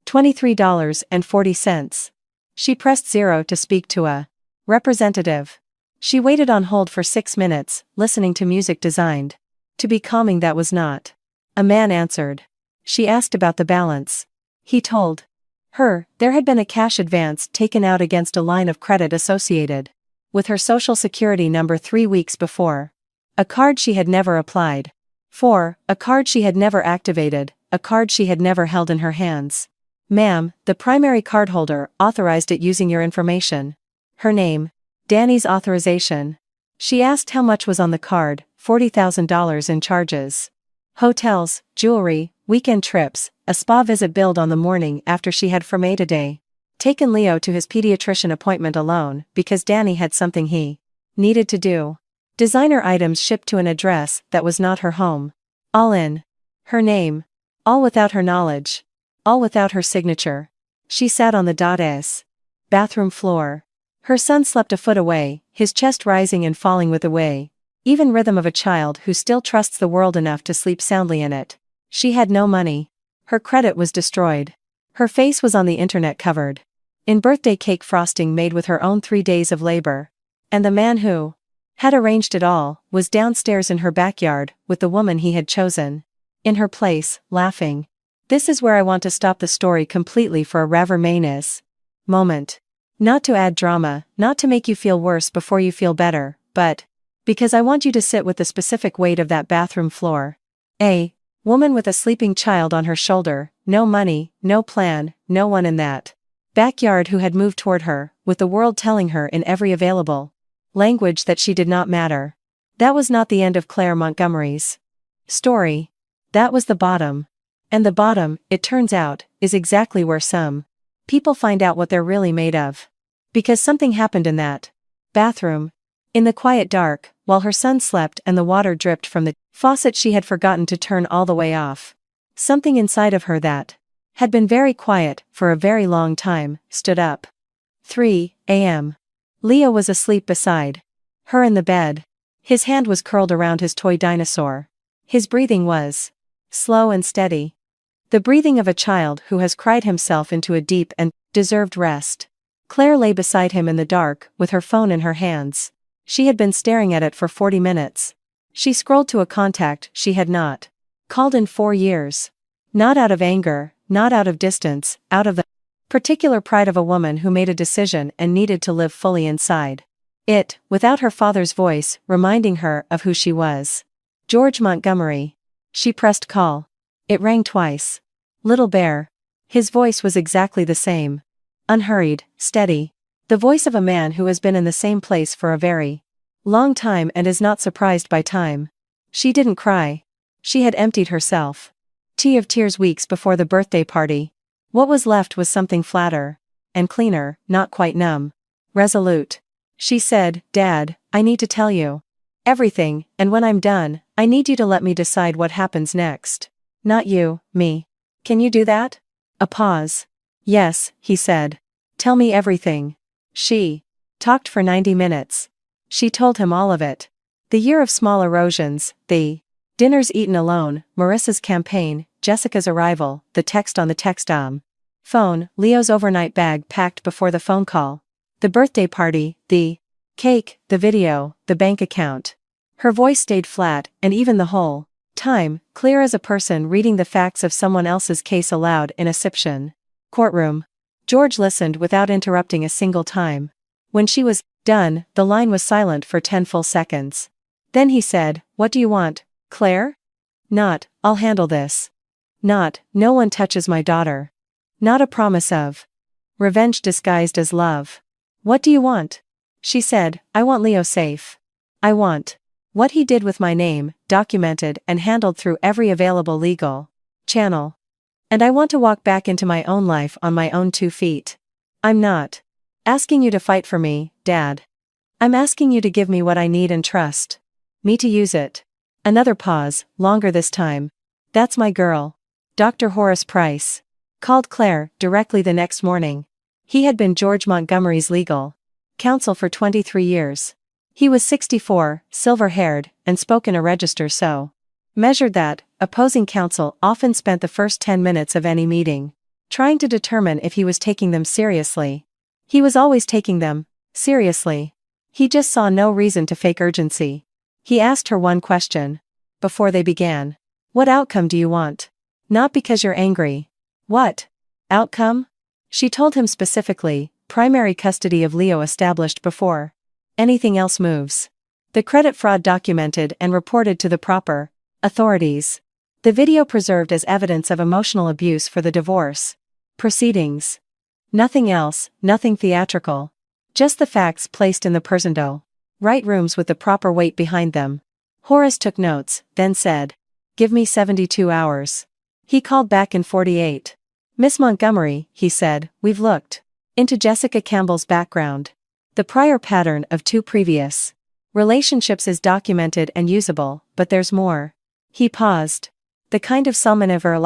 S1: $23.40. She pressed 0 to speak to a representative. She waited on hold for 6 minutes, listening to music designed to be calming that was not. A man answered. She asked about the balance. He told her there had been a cash advance taken out against a line of credit associated with her social security number 3 weeks before. A card she had never applied for, a card she had never activated, a card she had never held in her hands. Ma'am, the primary cardholder authorized it using your information. Her name. Danny's authorization. She asked how much was on the card, $40,000 in charges. Hotels, jewelry, weekend trips, a spa visit billed on the morning after she had for made a day. Taken Leo to his pediatrician appointment alone because Danny had something he needed to do. Designer items shipped to an address that was not her home. All in her name. All without her knowledge. All without her signature. She sat on the .s bathroom floor. Her son slept a foot away, his chest rising and falling with the even rhythm of a child who still trusts the world enough to sleep soundly in it. She had no money. Her credit was destroyed. Her face was on the internet covered in birthday cake frosting made with her own 3 days of labor. And the man who had arranged it all was downstairs in her backyard with the woman he had chosen. In her place, laughing. This is where I want to stop the story completely for a Raver Mayonnaise moment. Not to add drama, not to make you feel worse before you feel better, but because I want you to sit with the specific weight of that bathroom floor. A woman with a sleeping child on her shoulder, no money, no plan, no one in that backyard who had moved toward her, with the world telling her in every available language that she did not matter. That was not the end of Claire Montgomery's story. That was the bottom. And the bottom, it turns out, is exactly where some people find out what they're really made of. Because something happened in that bathroom. In the quiet dark, while her son slept and the water dripped from the faucet she had forgotten to turn all the way off. Something inside of her that had been very quiet for a very long time, stood up. 3 a.m. Leo was asleep beside her in the bed. His hand was curled around his toy dinosaur. His breathing was slow and steady. The breathing of a child who has cried himself into a deep and deserved rest. Claire lay beside him in the dark, with her phone in her hands. She had been staring at it for 40 minutes. She scrolled to a contact she had not called in 4 years. Not out of anger, not out of distance, out of the particular pride of a woman who made a decision and needed to live fully inside it, without her father's voice reminding her of who she was. George Montgomery. She pressed call. It rang twice. Little Bear. His voice was exactly the same. Unhurried, steady. The voice of a man who has been in the same place for a very long time and is not surprised by time. She didn't cry. She had emptied herself. Tea of tears weeks before the birthday party. What was left was something flatter and cleaner, not quite numb. Resolute. She said, Dad, I need to tell you everything, and when I'm done, I need you to let me decide what happens next. Not you, me. Can you do that? A pause. Yes, he said. Tell me everything. She talked for 90 minutes. She told him all of it. The year of small erosions, the dinners eaten alone, Marissa's campaign, Jessica's arrival, the text on the phone, Leo's overnight bag packed before the phone call, the birthday party, the cake, the video, the bank account. Her voice stayed flat, and even the whole time, clear as a person reading the facts of someone else's case aloud in a Siption courtroom. George listened without interrupting a single time. When she was done, the line was silent for 10 full seconds. Then he said, "What do you want, Claire?" Not, "I'll handle this." Not, "No one touches my daughter." Not a promise of revenge disguised as love. "What do you want?" She said, "I want Leo safe. I want what he did with my name, documented and handled through every available legal channel. And I want to walk back into my own life on my own 2 feet. I'm not asking you to fight for me, Dad. I'm asking you to give me what I need and trust me to use it." Another pause, longer this time. "That's my girl. Dr. Horace Price called Claire directly the next morning. He had been George Montgomery's legal counsel for 23 years. He was 64, silver-haired, and spoke in a register so measured that opposing counsel often spent the first 10 minutes of any meeting trying to determine if he was taking them seriously. He was always taking them seriously. He just saw no reason to fake urgency. He asked her one question before they began. "What outcome do you want?" "Not because you're angry." "What outcome?" She told him specifically, "Primary custody of Leo established before anything else moves. The credit fraud documented and reported to the proper authorities. The video preserved as evidence of emotional abuse for the divorce proceedings. Nothing else, nothing theatrical. Just the facts placed in the personnel right rooms with the proper weight behind them." Horace took notes, then said, "Give me 72 hours. He called back in 48. "Miss Montgomery," he said, "we've looked into Jessica Campbell's background. The prior pattern of 2 previous relationships is documented and usable, but there's more." He paused. "The kind of salmonivir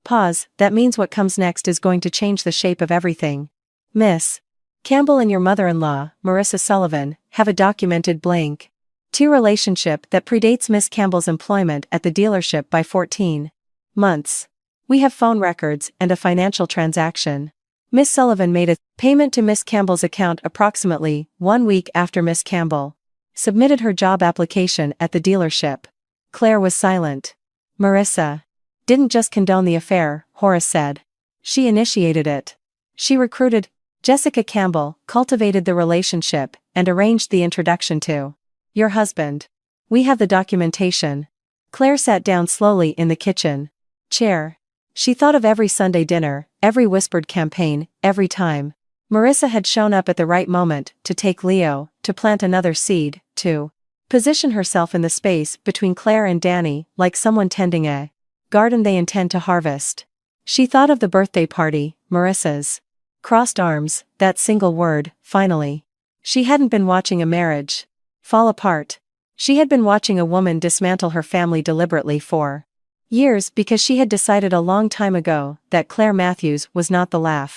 S1: pause, that means what comes next is going to change the shape of everything. Miss Campbell and your mother-in-law, Marissa Sullivan, have a documented blank 2 relationship that predates Miss Campbell's employment at the dealership by 14 months. We have phone records and a financial transaction. Miss Sullivan made a payment to Miss Campbell's account approximately 1 week after Miss Campbell submitted her job application at the dealership." Claire was silent. "Marissa didn't just condone the affair," Horace said. "She initiated it. She recruited Jessica Campbell, cultivated the relationship, and arranged the introduction to your husband. We have the documentation." Claire sat down slowly in the kitchen chair. She thought of every Sunday dinner, every whispered campaign, every time Marissa had shown up at the right moment to take Leo, to plant another seed, to position herself in the space between Claire and Danny like someone tending a garden they intend to harvest. She thought of the birthday party, Marissa's crossed arms, that single word, finally. She hadn't been watching a marriage fall apart. She had been watching a woman dismantle her family deliberately for years because she had decided a long time ago that Claire Matthews was not the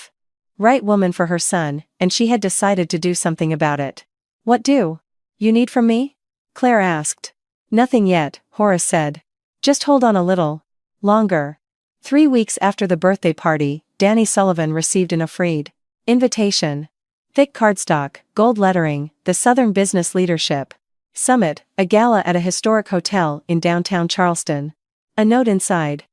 S1: right woman for her son, and she had decided to do something about it. "What do you need from me?" Claire asked. "Nothing yet," Horace said. "Just hold on a little longer." 3 weeks after the birthday party, Danny Sullivan received an Afreed invitation. Thick cardstock, gold lettering, the Southern Business Leadership Summit, a gala at a historic hotel in downtown Charleston. A note inside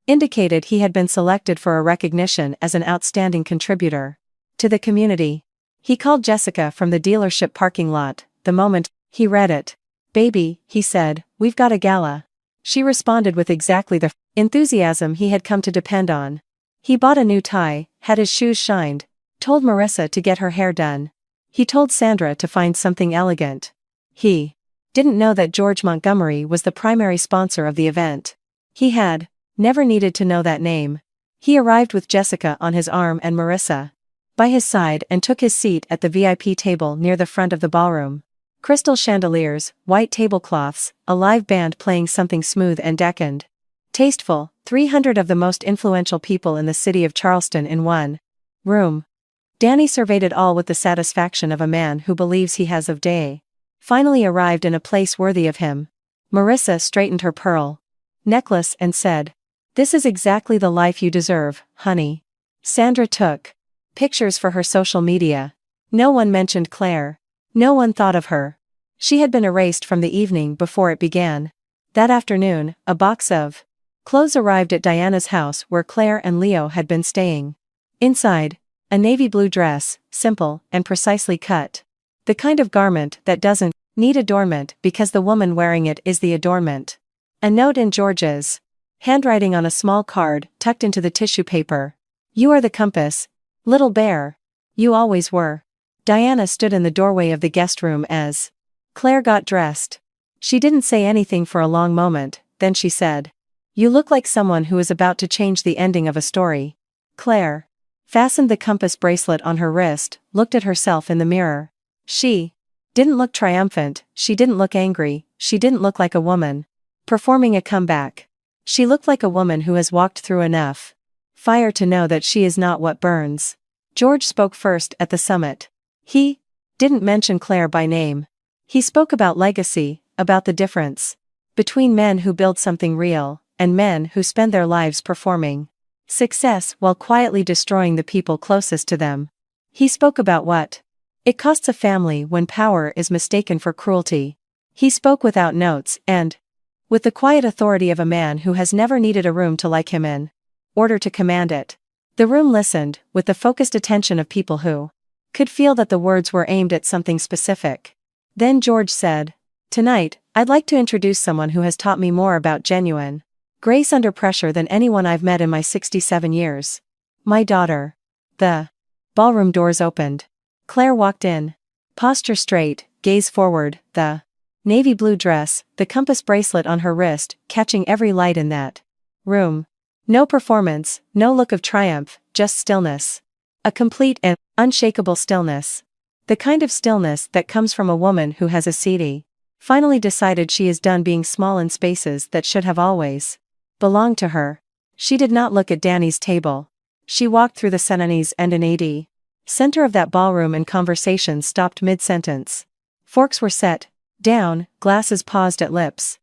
S1: indicated he had been selected for a recognition as an outstanding contributor to the community. He called Jessica from the dealership parking lot the moment he read it. "Baby," he said, "we've got a gala." She responded with exactly the enthusiasm he had come to depend on. He bought a new tie, had his shoes shined, told Marissa to get her hair done. He told Sandra to find something elegant. He didn't know that George Montgomery was the primary sponsor of the event. He had never needed to know that name. He arrived with Jessica on his arm and Marissa by his side and took his seat at the VIP table near the front of the ballroom. Crystal chandeliers, white tablecloths, a live band playing something smooth and decadent. Tasteful, 300 of the most influential people in the city of Charleston in one room. Danny surveyed it all with the satisfaction of a man who believes he has of day finally arrived in a place worthy of him. Marissa straightened her pearl necklace and said, "This is exactly the life you deserve, honey." Sandra took pictures for her social media. No one mentioned Claire. No one thought of her. She had been erased from the evening before it began. That afternoon, a box of clothes arrived at Diana's house where Claire and Leo had been staying. Inside, a navy blue dress, simple and precisely cut. The kind of garment that doesn't need adornment because the woman wearing it is the adornment. A note in George's handwriting on a small card tucked into the tissue paper. You are the compass, little bear. You always were. Diana stood in the doorway of the guest room as Claire got dressed. She didn't say anything for a long moment, then she said, "You look like someone who is about to change the ending of a story." Claire fastened the compass bracelet on her wrist, looked at herself in the mirror. She didn't look triumphant, she didn't look angry, she didn't look like a woman performing a comeback. She looked like a woman who has walked through enough fire to know that she is not what burns. George spoke first at the summit. He didn't mention Claire by name. He spoke about legacy, about the difference between men who build something real and men who spend their lives performing success while quietly destroying the people closest to them. He spoke about what it costs a family when power is mistaken for cruelty. He spoke without notes and with the quiet authority of a man who has never needed a room to like him in order to command it. The room listened with the focused attention of people who could feel that the words were aimed at something specific. Then George said, "Tonight, I'd like to introduce someone who has taught me more about genuine grace under pressure than anyone I've met in my 67 years. My daughter." The ballroom doors opened. Claire walked in. Posture straight, gaze forward, the navy blue dress, the compass bracelet on her wrist, catching every light in that room. No performance, no look of triumph, just stillness. A complete and unshakable stillness. The kind of stillness that comes from a woman who has finally decided she is done being small in spaces that should have always belonged to her. She did not look at Danny's table. She walked through the Senanese and an AD center of that ballroom and conversation stopped mid-sentence. Forks were set down, glasses paused at lips.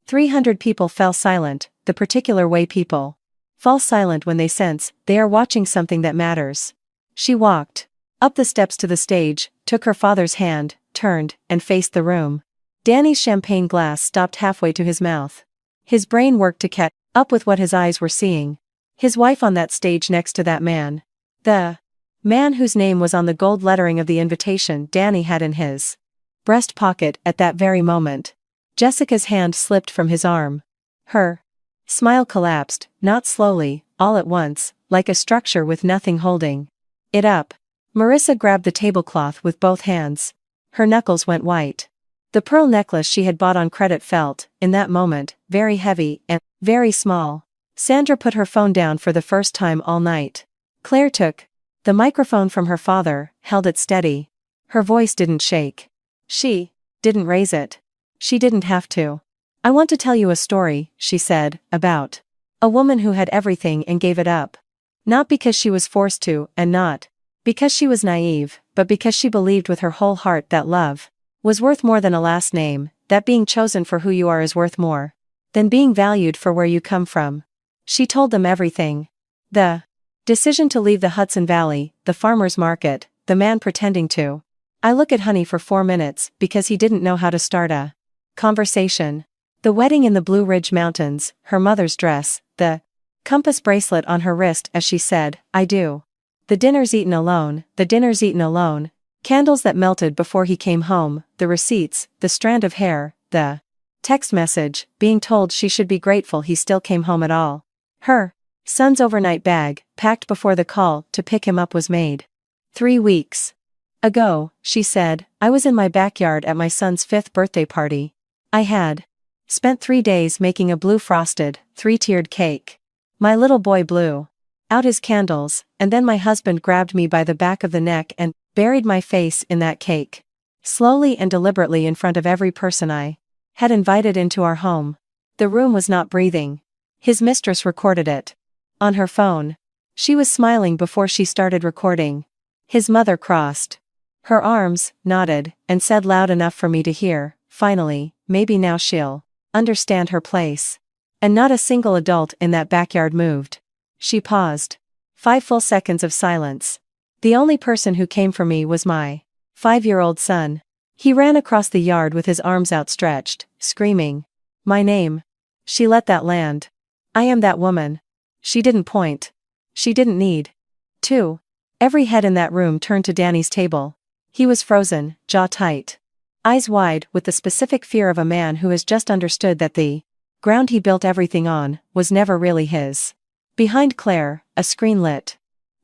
S1: 300 people fell silent, the particular way people fall silent when they sense they are watching something that matters. She walked up the steps to the stage, took her father's hand, turned, and faced the room. Danny's champagne glass stopped halfway to his mouth. His brain worked to catch up with what his eyes were seeing. His wife on that stage next to that man. The man whose name was on the gold lettering of the invitation Danny had in his breast pocket at that very moment. Jessica's hand slipped from his arm. Her smile collapsed, not slowly, all at once, like a structure with nothing holding it up. Marissa grabbed the tablecloth with both hands. Her knuckles went white. The pearl necklace she had bought on credit felt, in that moment, very heavy and very small. Sandra put her phone down for the first time all night. Claire took the microphone from her father, held it steady. Her voice didn't shake. She didn't raise it. She didn't have to. "I want to tell you a story," she said, "about a woman who had everything and gave it up. Not because she was forced to, and not because she was naive, but because she believed with her whole heart that love was worth more than a last name, that being chosen for who you are is worth more than being valued for where you come from." She told them everything. The decision to leave the Hudson Valley, the farmer's market, the man pretending to I look at Honey for 4 minutes because he didn't know how to start a conversation. The wedding in the Blue Ridge Mountains, her mother's dress, the compass bracelet on her wrist as she said, "I do." The dinners eaten alone, candles that melted before he came home, the receipts, the strand of hair, the text message, being told she should be grateful he still came home at all. Her son's overnight bag, packed before the call to pick him up was made. 3 weeks ago, she said, I was in my backyard at my son's 5th birthday party. I had spent 3 days making a blue frosted, 3-tiered cake. My little boy blew out his candles, and then my husband grabbed me by the back of the neck and buried my face in that cake. Slowly and deliberately in front of every person I had invited into our home. The room was not breathing. His mistress recorded it on her phone. She was smiling before she started recording. His mother crossed her arms, nodded, and said loud enough for me to hear, finally, maybe now she'll understand her place. And not a single adult in that backyard moved. She paused. 5 full seconds of silence. The only person who came for me was my 5-year-old son. He ran across the yard with his arms outstretched, screaming, "My name." She let that land. I am that woman. She didn't point. She didn't need 2. Every head in that room turned to Danny's table. He was frozen, jaw tight. Eyes wide with the specific fear of a man who has just understood that the ground he built everything on was never really his. Behind Claire, a screen lit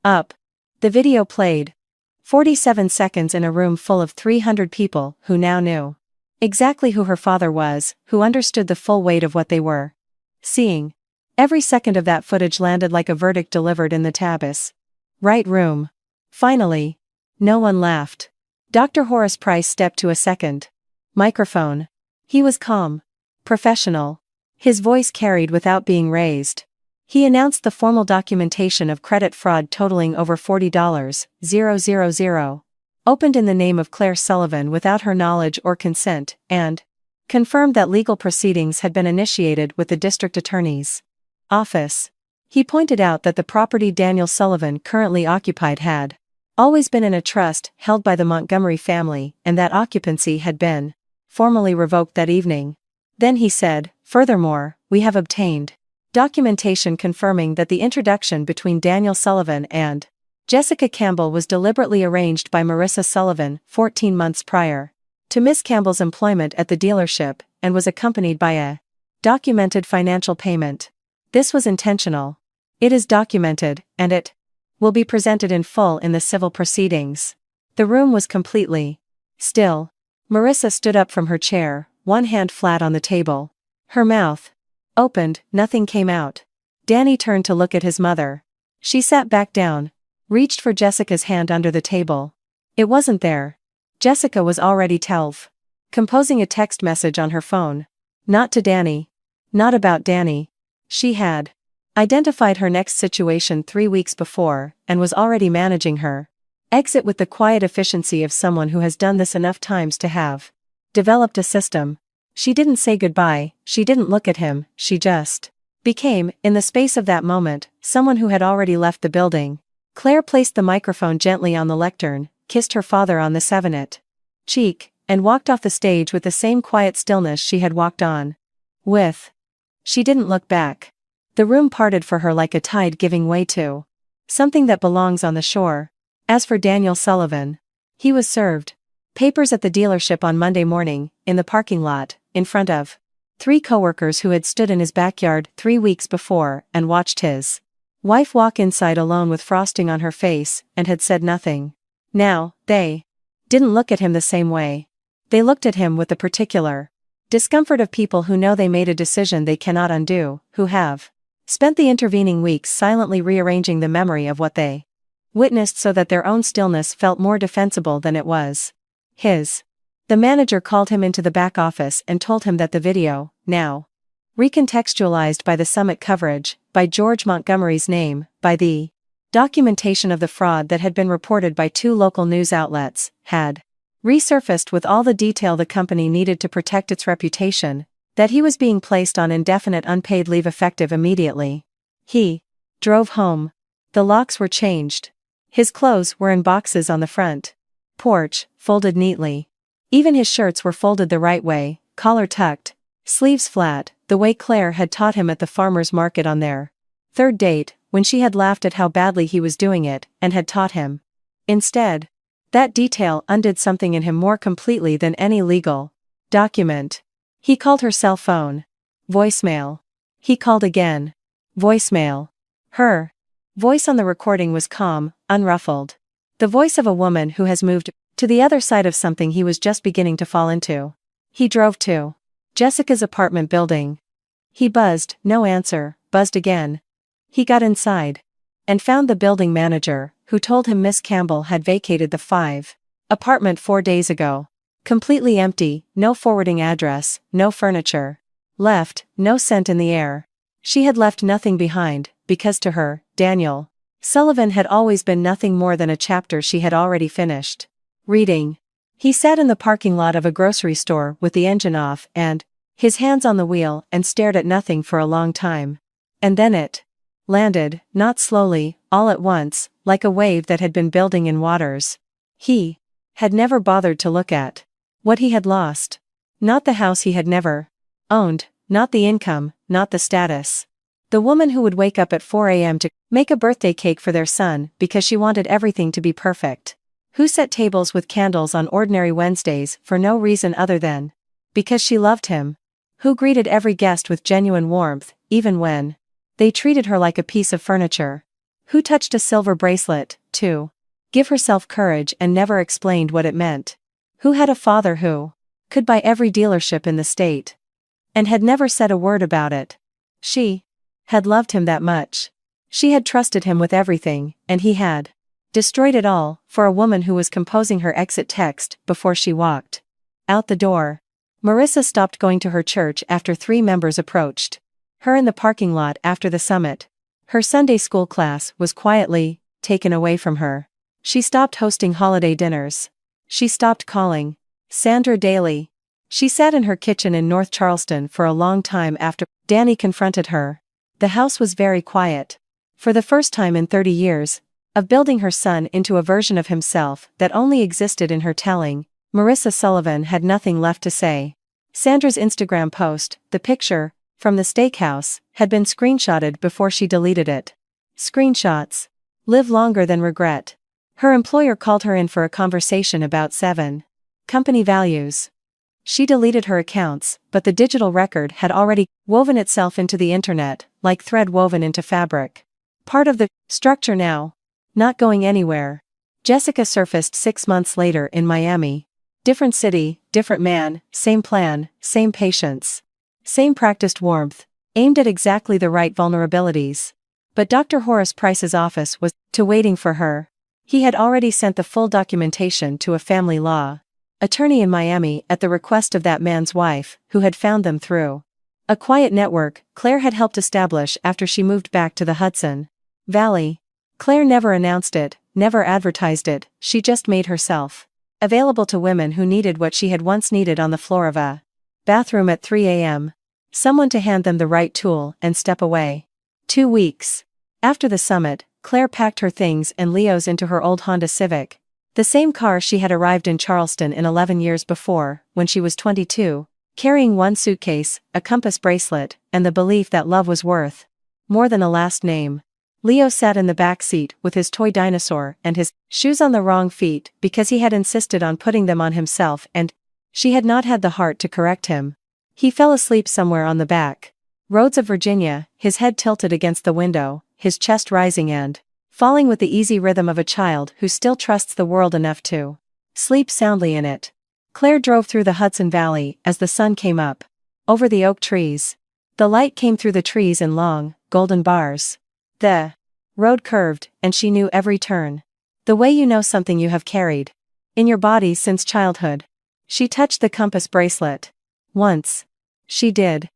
S1: up. The video played. 47 seconds in a room full of 300 people who now knew exactly who her father was, who understood the full weight of what they were seeing. Every second of that footage landed like a verdict delivered in the Tabas right room. Finally. No one laughed. Dr. Horace Price stepped to a second microphone. He was calm. Professional. His voice carried without being raised. He announced the formal documentation of credit fraud totaling over $40,000, opened in the name of Claire Sullivan without her knowledge or consent, and confirmed that legal proceedings had been initiated with the district attorney's office. He pointed out that the property Daniel Sullivan currently occupied had always been in a trust held by the Montgomery family, and that occupancy had been formally revoked that evening. Then he said, "Furthermore, we have obtained documentation confirming that the introduction between Daniel Sullivan and Jessica Campbell was deliberately arranged by Marissa Sullivan 14 months prior to Miss Campbell's employment at the dealership, and was accompanied by a documented financial payment. This was intentional. It is documented, and it will be presented in full in the civil proceedings." The room was completely still. Marissa stood up from her chair, one hand flat on the table. Her mouth opened, nothing came out. Danny turned to look at his mother. She sat back down, reached for Jessica's hand under the table. It wasn't there. Jessica was already composing a text message on her phone. Not to Danny. Not about Danny. She had identified her next situation 3 weeks before, and was already managing her exit with the quiet efficiency of someone who has done this enough times to have developed a system. She didn't say goodbye, she didn't look at him, she just became, in the space of that moment, someone who had already left the building. Claire placed the microphone gently on the lectern, kissed her father on the savonette cheek, and walked off the stage with the same quiet stillness she had walked on with. She didn't look back. The room parted for her like a tide giving way to something that belongs on the shore. As for Daniel Sullivan, he was served papers at the dealership on Monday morning, in the parking lot, in front of 3 coworkers who had stood in his backyard 3 weeks before and watched his wife walk inside alone with frosting on her face, and had said nothing. Now, they didn't look at him the same way. They looked at him with the particular discomfort of people who know they made a decision they cannot undo, who have spent the intervening weeks silently rearranging the memory of what they witnessed so that their own stillness felt more defensible than it was his. The manager called him into the back office and told him that the video, now recontextualized by the Summit coverage, by George Montgomery's name, by the documentation of the fraud that had been reported by 2 local news outlets, had resurfaced with all the detail the company needed to protect its reputation, that he was being placed on indefinite unpaid leave effective immediately. He drove home. The locks were changed. His clothes were in boxes on the front porch, folded neatly. Even his shirts were folded the right way, collar tucked, sleeves flat, the way Claire had taught him at the farmer's market on their 3rd date, when she had laughed at how badly he was doing it, and had taught him. Instead, that detail undid something in him more completely than any legal document. He called her cell phone. Voicemail. He called again. Voicemail. Her voice on the recording was calm, unruffled. The voice of a woman who has moved to the other side of something he was just beginning to fall into. He drove to Jessica's apartment building. He buzzed, no answer, buzzed again. He got inside and found the building manager, who told him Miss Campbell had vacated the 5 apartment 4 days ago. Completely empty, no forwarding address, no furniture left, no scent in the air. She had left nothing behind, because to her, Daniel Sullivan had always been nothing more than a chapter she had already finished reading. He sat in the parking lot of a grocery store with the engine off and his hands on the wheel, and stared at nothing for a long time. And then it landed, not slowly, all at once, like a wave that had been building in waters he had never bothered to look at. What he had lost. Not the house he had never owned, not the income, not the status. The woman who would wake up at 4 a.m. to Make a birthday cake for their son because she wanted everything to be perfect. Who set tables with candles on ordinary Wednesdays for no reason other than because she loved him. Who greeted every guest with genuine warmth, even when they treated her like a piece of furniture. Who touched a silver bracelet, to give herself courage and never explained what it meant. Who had a father who could buy every dealership in the state and had never said a word about it. She had loved him that much. She had trusted him with everything, and he had destroyed it all for a woman who was composing her exit text before she walked out the door. Marissa stopped going to her church after 3 members approached her in the parking lot after the summit. Her Sunday school class was quietly taken away from her. She stopped hosting holiday dinners. She stopped calling Sandra daily. She sat in her kitchen in North Charleston for a long time after Danny confronted her. The house was very quiet. For the first time in 30 years of building her son into a version of himself that only existed in her telling, Marissa Sullivan had nothing left to say. Sandra's Instagram post, the picture from the steakhouse, had been screenshotted before she deleted it. Screenshots live longer than regret. Her employer called her in for a conversation about 7 company values. She deleted her accounts, but the digital record had already woven itself into the internet, like thread woven into fabric. Part of the structure now. Not going anywhere. Jessica surfaced 6 months later in Miami. Different city, different man, same plan, same patience. Same practiced warmth, aimed at exactly the right vulnerabilities. But Dr. Horace Price's office was waiting for her. He had already sent the full documentation to a family law attorney in Miami at the request of that man's wife, who had found them through a quiet network Claire had helped establish after she moved back to the Hudson Valley. Claire never announced it, never advertised it, she just made herself available to women who needed what she had once needed on the floor of a bathroom at 3 a.m. Someone to hand them the right tool and step away. 2 weeks after the summit, Claire packed her things and Leo's into her old Honda Civic, the same car she had arrived in Charleston in 11 years before, when she was 22, carrying 1 suitcase, a compass bracelet, and the belief that love was worth more than a last name. Leo sat in the back seat with his toy dinosaur and his shoes on the wrong feet because he had insisted on putting them on himself, and she had not had the heart to correct him. He fell asleep somewhere on the back roads of Virginia, his head tilted against the window, his chest rising and falling with the easy rhythm of a child who still trusts the world enough to sleep soundly in it. Claire drove through the Hudson Valley as the sun came up over the oak trees. The light came through the trees in long, golden bars. The road curved, and she knew every turn. The way you know something you have carried in your body since childhood. She touched the compass bracelet. Once. She did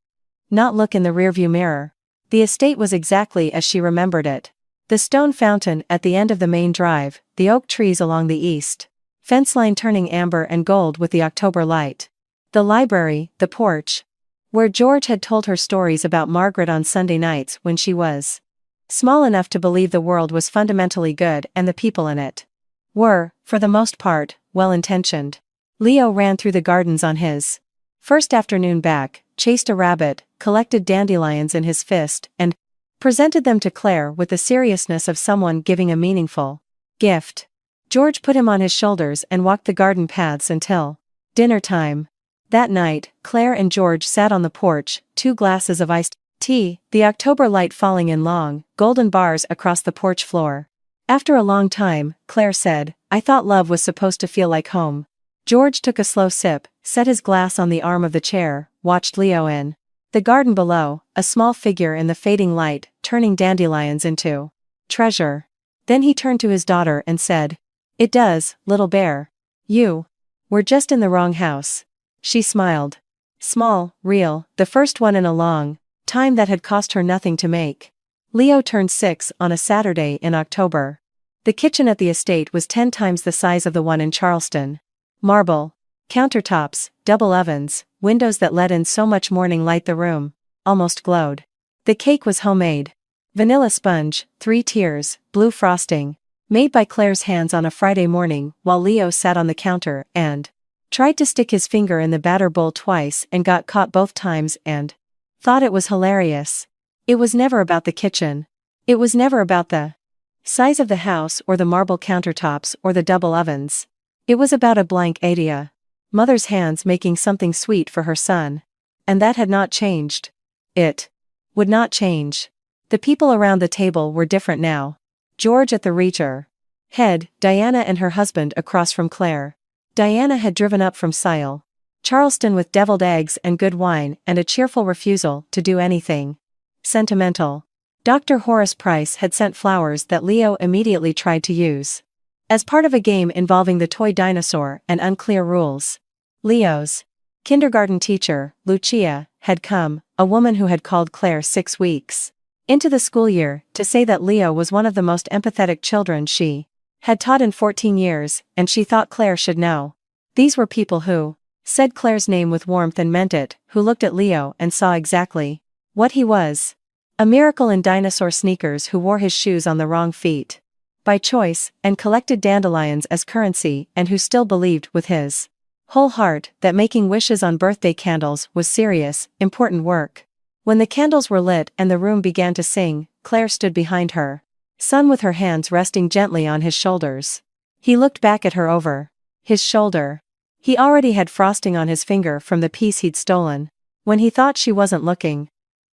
S1: not look in the rearview mirror. The estate was exactly as she remembered it. The stone fountain at the end of the main drive, the oak trees along the east fence line turning amber and gold with the October light. The library, the porch, where George had told her stories about Margaret on Sunday nights when she was small enough to believe the world was fundamentally good and the people in it were, for the most part, well-intentioned. Leo ran through the gardens on his first afternoon back, chased a rabbit, collected dandelions in his fist, and presented them to Claire with the seriousness of someone giving a meaningful gift. George put him on his shoulders and walked the garden paths until dinner time. That night, Claire and George sat on the porch, 2 glasses of iced tea, the October light falling in long, golden bars across the porch floor. After a long time, Claire said, "I thought love was supposed to feel like home." George took a slow sip, set his glass on the arm of the chair, watched Leo in the garden below, a small figure in the fading light, turning dandelions into treasure. Then he turned to his daughter and said, "It does, little bear. You were just in the wrong house." She smiled. Small, real, the first one in a long time that had cost her nothing to make. Leo turned 6 on a Saturday in October. The kitchen at the estate was 10 times the size of the one in Charleston. Marble countertops, double ovens, windows that let in so much morning light the room almost glowed. The cake was homemade. Vanilla sponge, 3 tiers, blue frosting, made by Claire's hands on a Friday morning while Leo sat on the counter and tried to stick his finger in the batter bowl twice and got caught both times and thought it was hilarious. It was never about the kitchen. It was never about the size of the house or the marble countertops or the double ovens. It was about a blank idea. Mother's hands making something sweet for her son. And that had not changed. It would not change. The people around the table were different now. George at the reacher head, Diana and her husband across from Claire. Diana had driven up from Sile, Charleston with deviled eggs and good wine and a cheerful refusal to do anything sentimental. Dr. Horace Price had sent flowers that Leo immediately tried to use. As part of a game involving the toy dinosaur and unclear rules. Leo's kindergarten teacher, Lucia, had come, a woman who had called Claire 6 weeks into the school year, to say that Leo was one of the most empathetic children she had taught in 14 years, and she thought Claire should know. These were people who said Claire's name with warmth and meant it, who looked at Leo and saw exactly what he was. A miracle in dinosaur sneakers who wore his shoes on the wrong feet by choice, and collected dandelions as currency, and who still believed with his whole heart that making wishes on birthday candles was serious, important work. When the candles were lit and the room began to sing, Claire stood behind her son with her hands resting gently on his shoulders. He looked back at her over his shoulder. He already had frosting on his finger from the piece he'd stolen. When he thought she wasn't looking,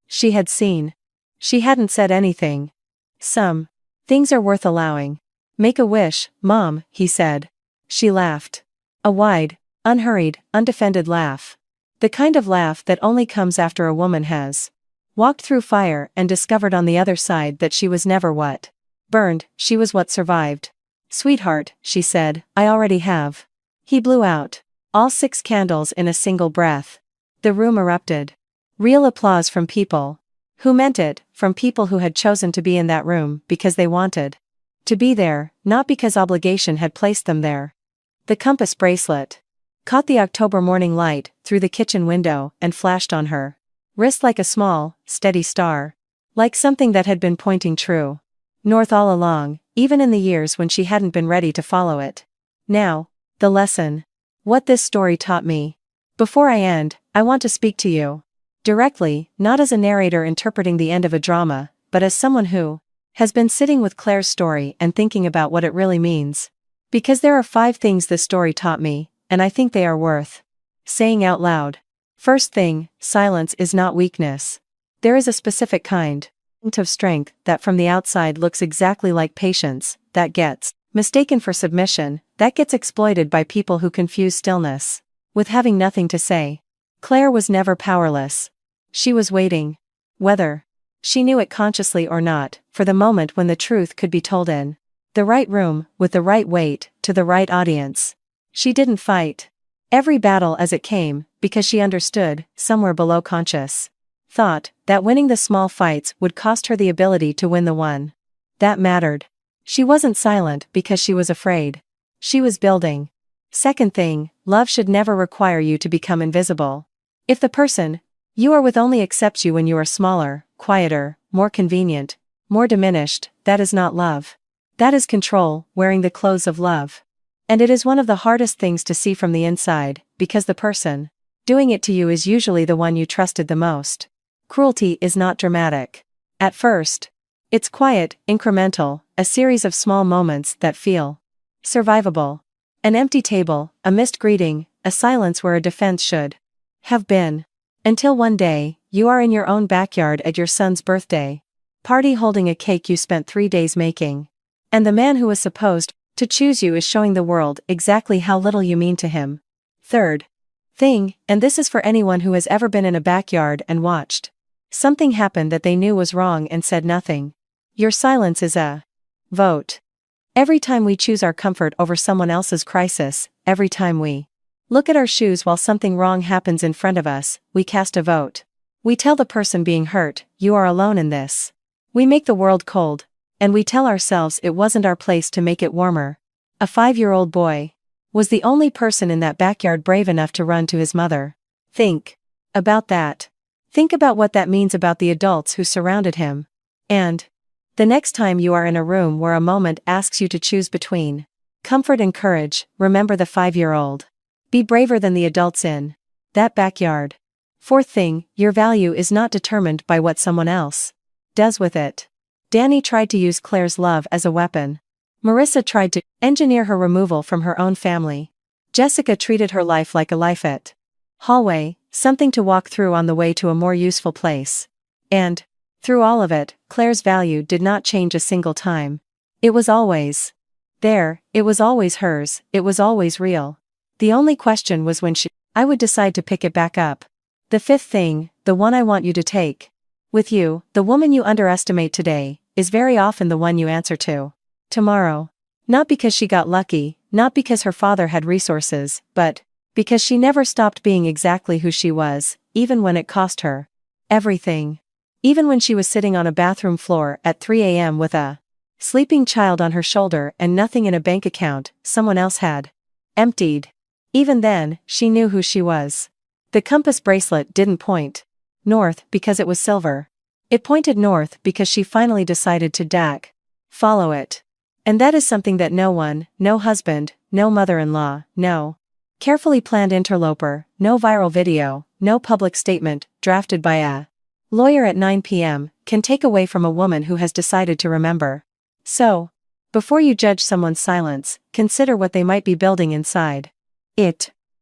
S1: she had seen. She hadn't said anything. Some things are worth allowing. Make a wish, Mom, he said. She laughed. A wide, unhurried, undefended laugh. The kind of laugh that only comes after a woman has walked through fire and discovered on the other side that she was never what burned, she was what survived. Sweetheart, she said, I already have. He blew out all 6 candles in a single breath. The room erupted. Real applause from people who meant it, from people who had chosen to be in that room because they wanted to be there, not because obligation had placed them there. The compass bracelet caught the October morning light through the kitchen window and flashed on her wrist like a small, steady star. Like something that had been pointing true north all along, even in the years when she hadn't been ready to follow it. Now, the lesson. What this story taught me. Before I end, I want to speak to you directly, not as a narrator interpreting the end of a drama, but as someone who has been sitting with Claire's story and thinking about what it really means. Because there are 5 things this story taught me, and I think they are worth saying out loud. First thing, silence is not weakness. There is a specific kind of strength that from the outside looks exactly like patience, that gets mistaken for submission, that gets exploited by people who confuse stillness with having nothing to say. Claire was never powerless. She was waiting. Whether she knew it consciously or not, for the moment when the truth could be told in the right room, with the right weight, to the right audience. She didn't fight every battle as it came, because she understood, somewhere below conscious thought, that winning the small fights would cost her the ability to win the one that mattered. She wasn't silent because she was afraid. She was building. Second thing, love should never require you to become invisible. If the person you are with only accepts you when you are smaller, quieter, more convenient, more diminished, that is not love. That is control, wearing the clothes of love. And it is one of the hardest things to see from the inside, because the person doing it to you is usually the one you trusted the most. Cruelty is not dramatic. At first, it's quiet, incremental, a series of small moments that feel survivable. An empty table, a missed greeting, a silence where a defense should have been. Until one day, you are in your own backyard at your son's birthday party holding a cake you spent 3 days making. And the man who was supposed to choose you is showing the world exactly how little you mean to him. Third thing, and this is for anyone who has ever been in a backyard and watched something happen that they knew was wrong and said nothing. Your silence is a vote. Every time we choose our comfort over someone else's crisis, every time we look at our shoes while something wrong happens in front of us, we cast a vote. We tell the person being hurt, you are alone in this. We make the world cold, and we tell ourselves it wasn't our place to make it warmer. A 5-year-old boy was the only person in that backyard brave enough to run to his mother. Think about that. Think about what that means about the adults who surrounded him. And the next time you are in a room where a moment asks you to choose between comfort and courage, remember the 5-year-old. Be braver than the adults in that backyard. Fourth thing, your value is not determined by what someone else does with it. Danny tried to use Claire's love as a weapon. Marissa tried to engineer her removal from her own family. Jessica treated her life like a life-it hallway, something to walk through on the way to a more useful place. And, through all of it, Claire's value did not change a single time. It was always there, it was always hers, it was always real. The only question was when I would decide to pick it back up. The fifth thing, the one I want you to take with you, the woman you underestimate today, is very often the one you answer to tomorrow. Not because she got lucky, not because her father had resources, but because she never stopped being exactly who she was, even when it cost her everything. Even when she was sitting on a bathroom floor at 3 a.m. with a sleeping child on her shoulder and nothing in a bank account someone else had emptied. Even then, she knew who she was. The compass bracelet didn't point north because it was silver. It pointed north because she finally decided to follow it. And that is something that no one, no husband, no mother-in-law, no carefully planned interloper, no viral video, no public statement drafted by a lawyer at 9 p.m. can take away from a woman who has decided to remember. So, before you judge someone's silence, consider what they might be building inside it.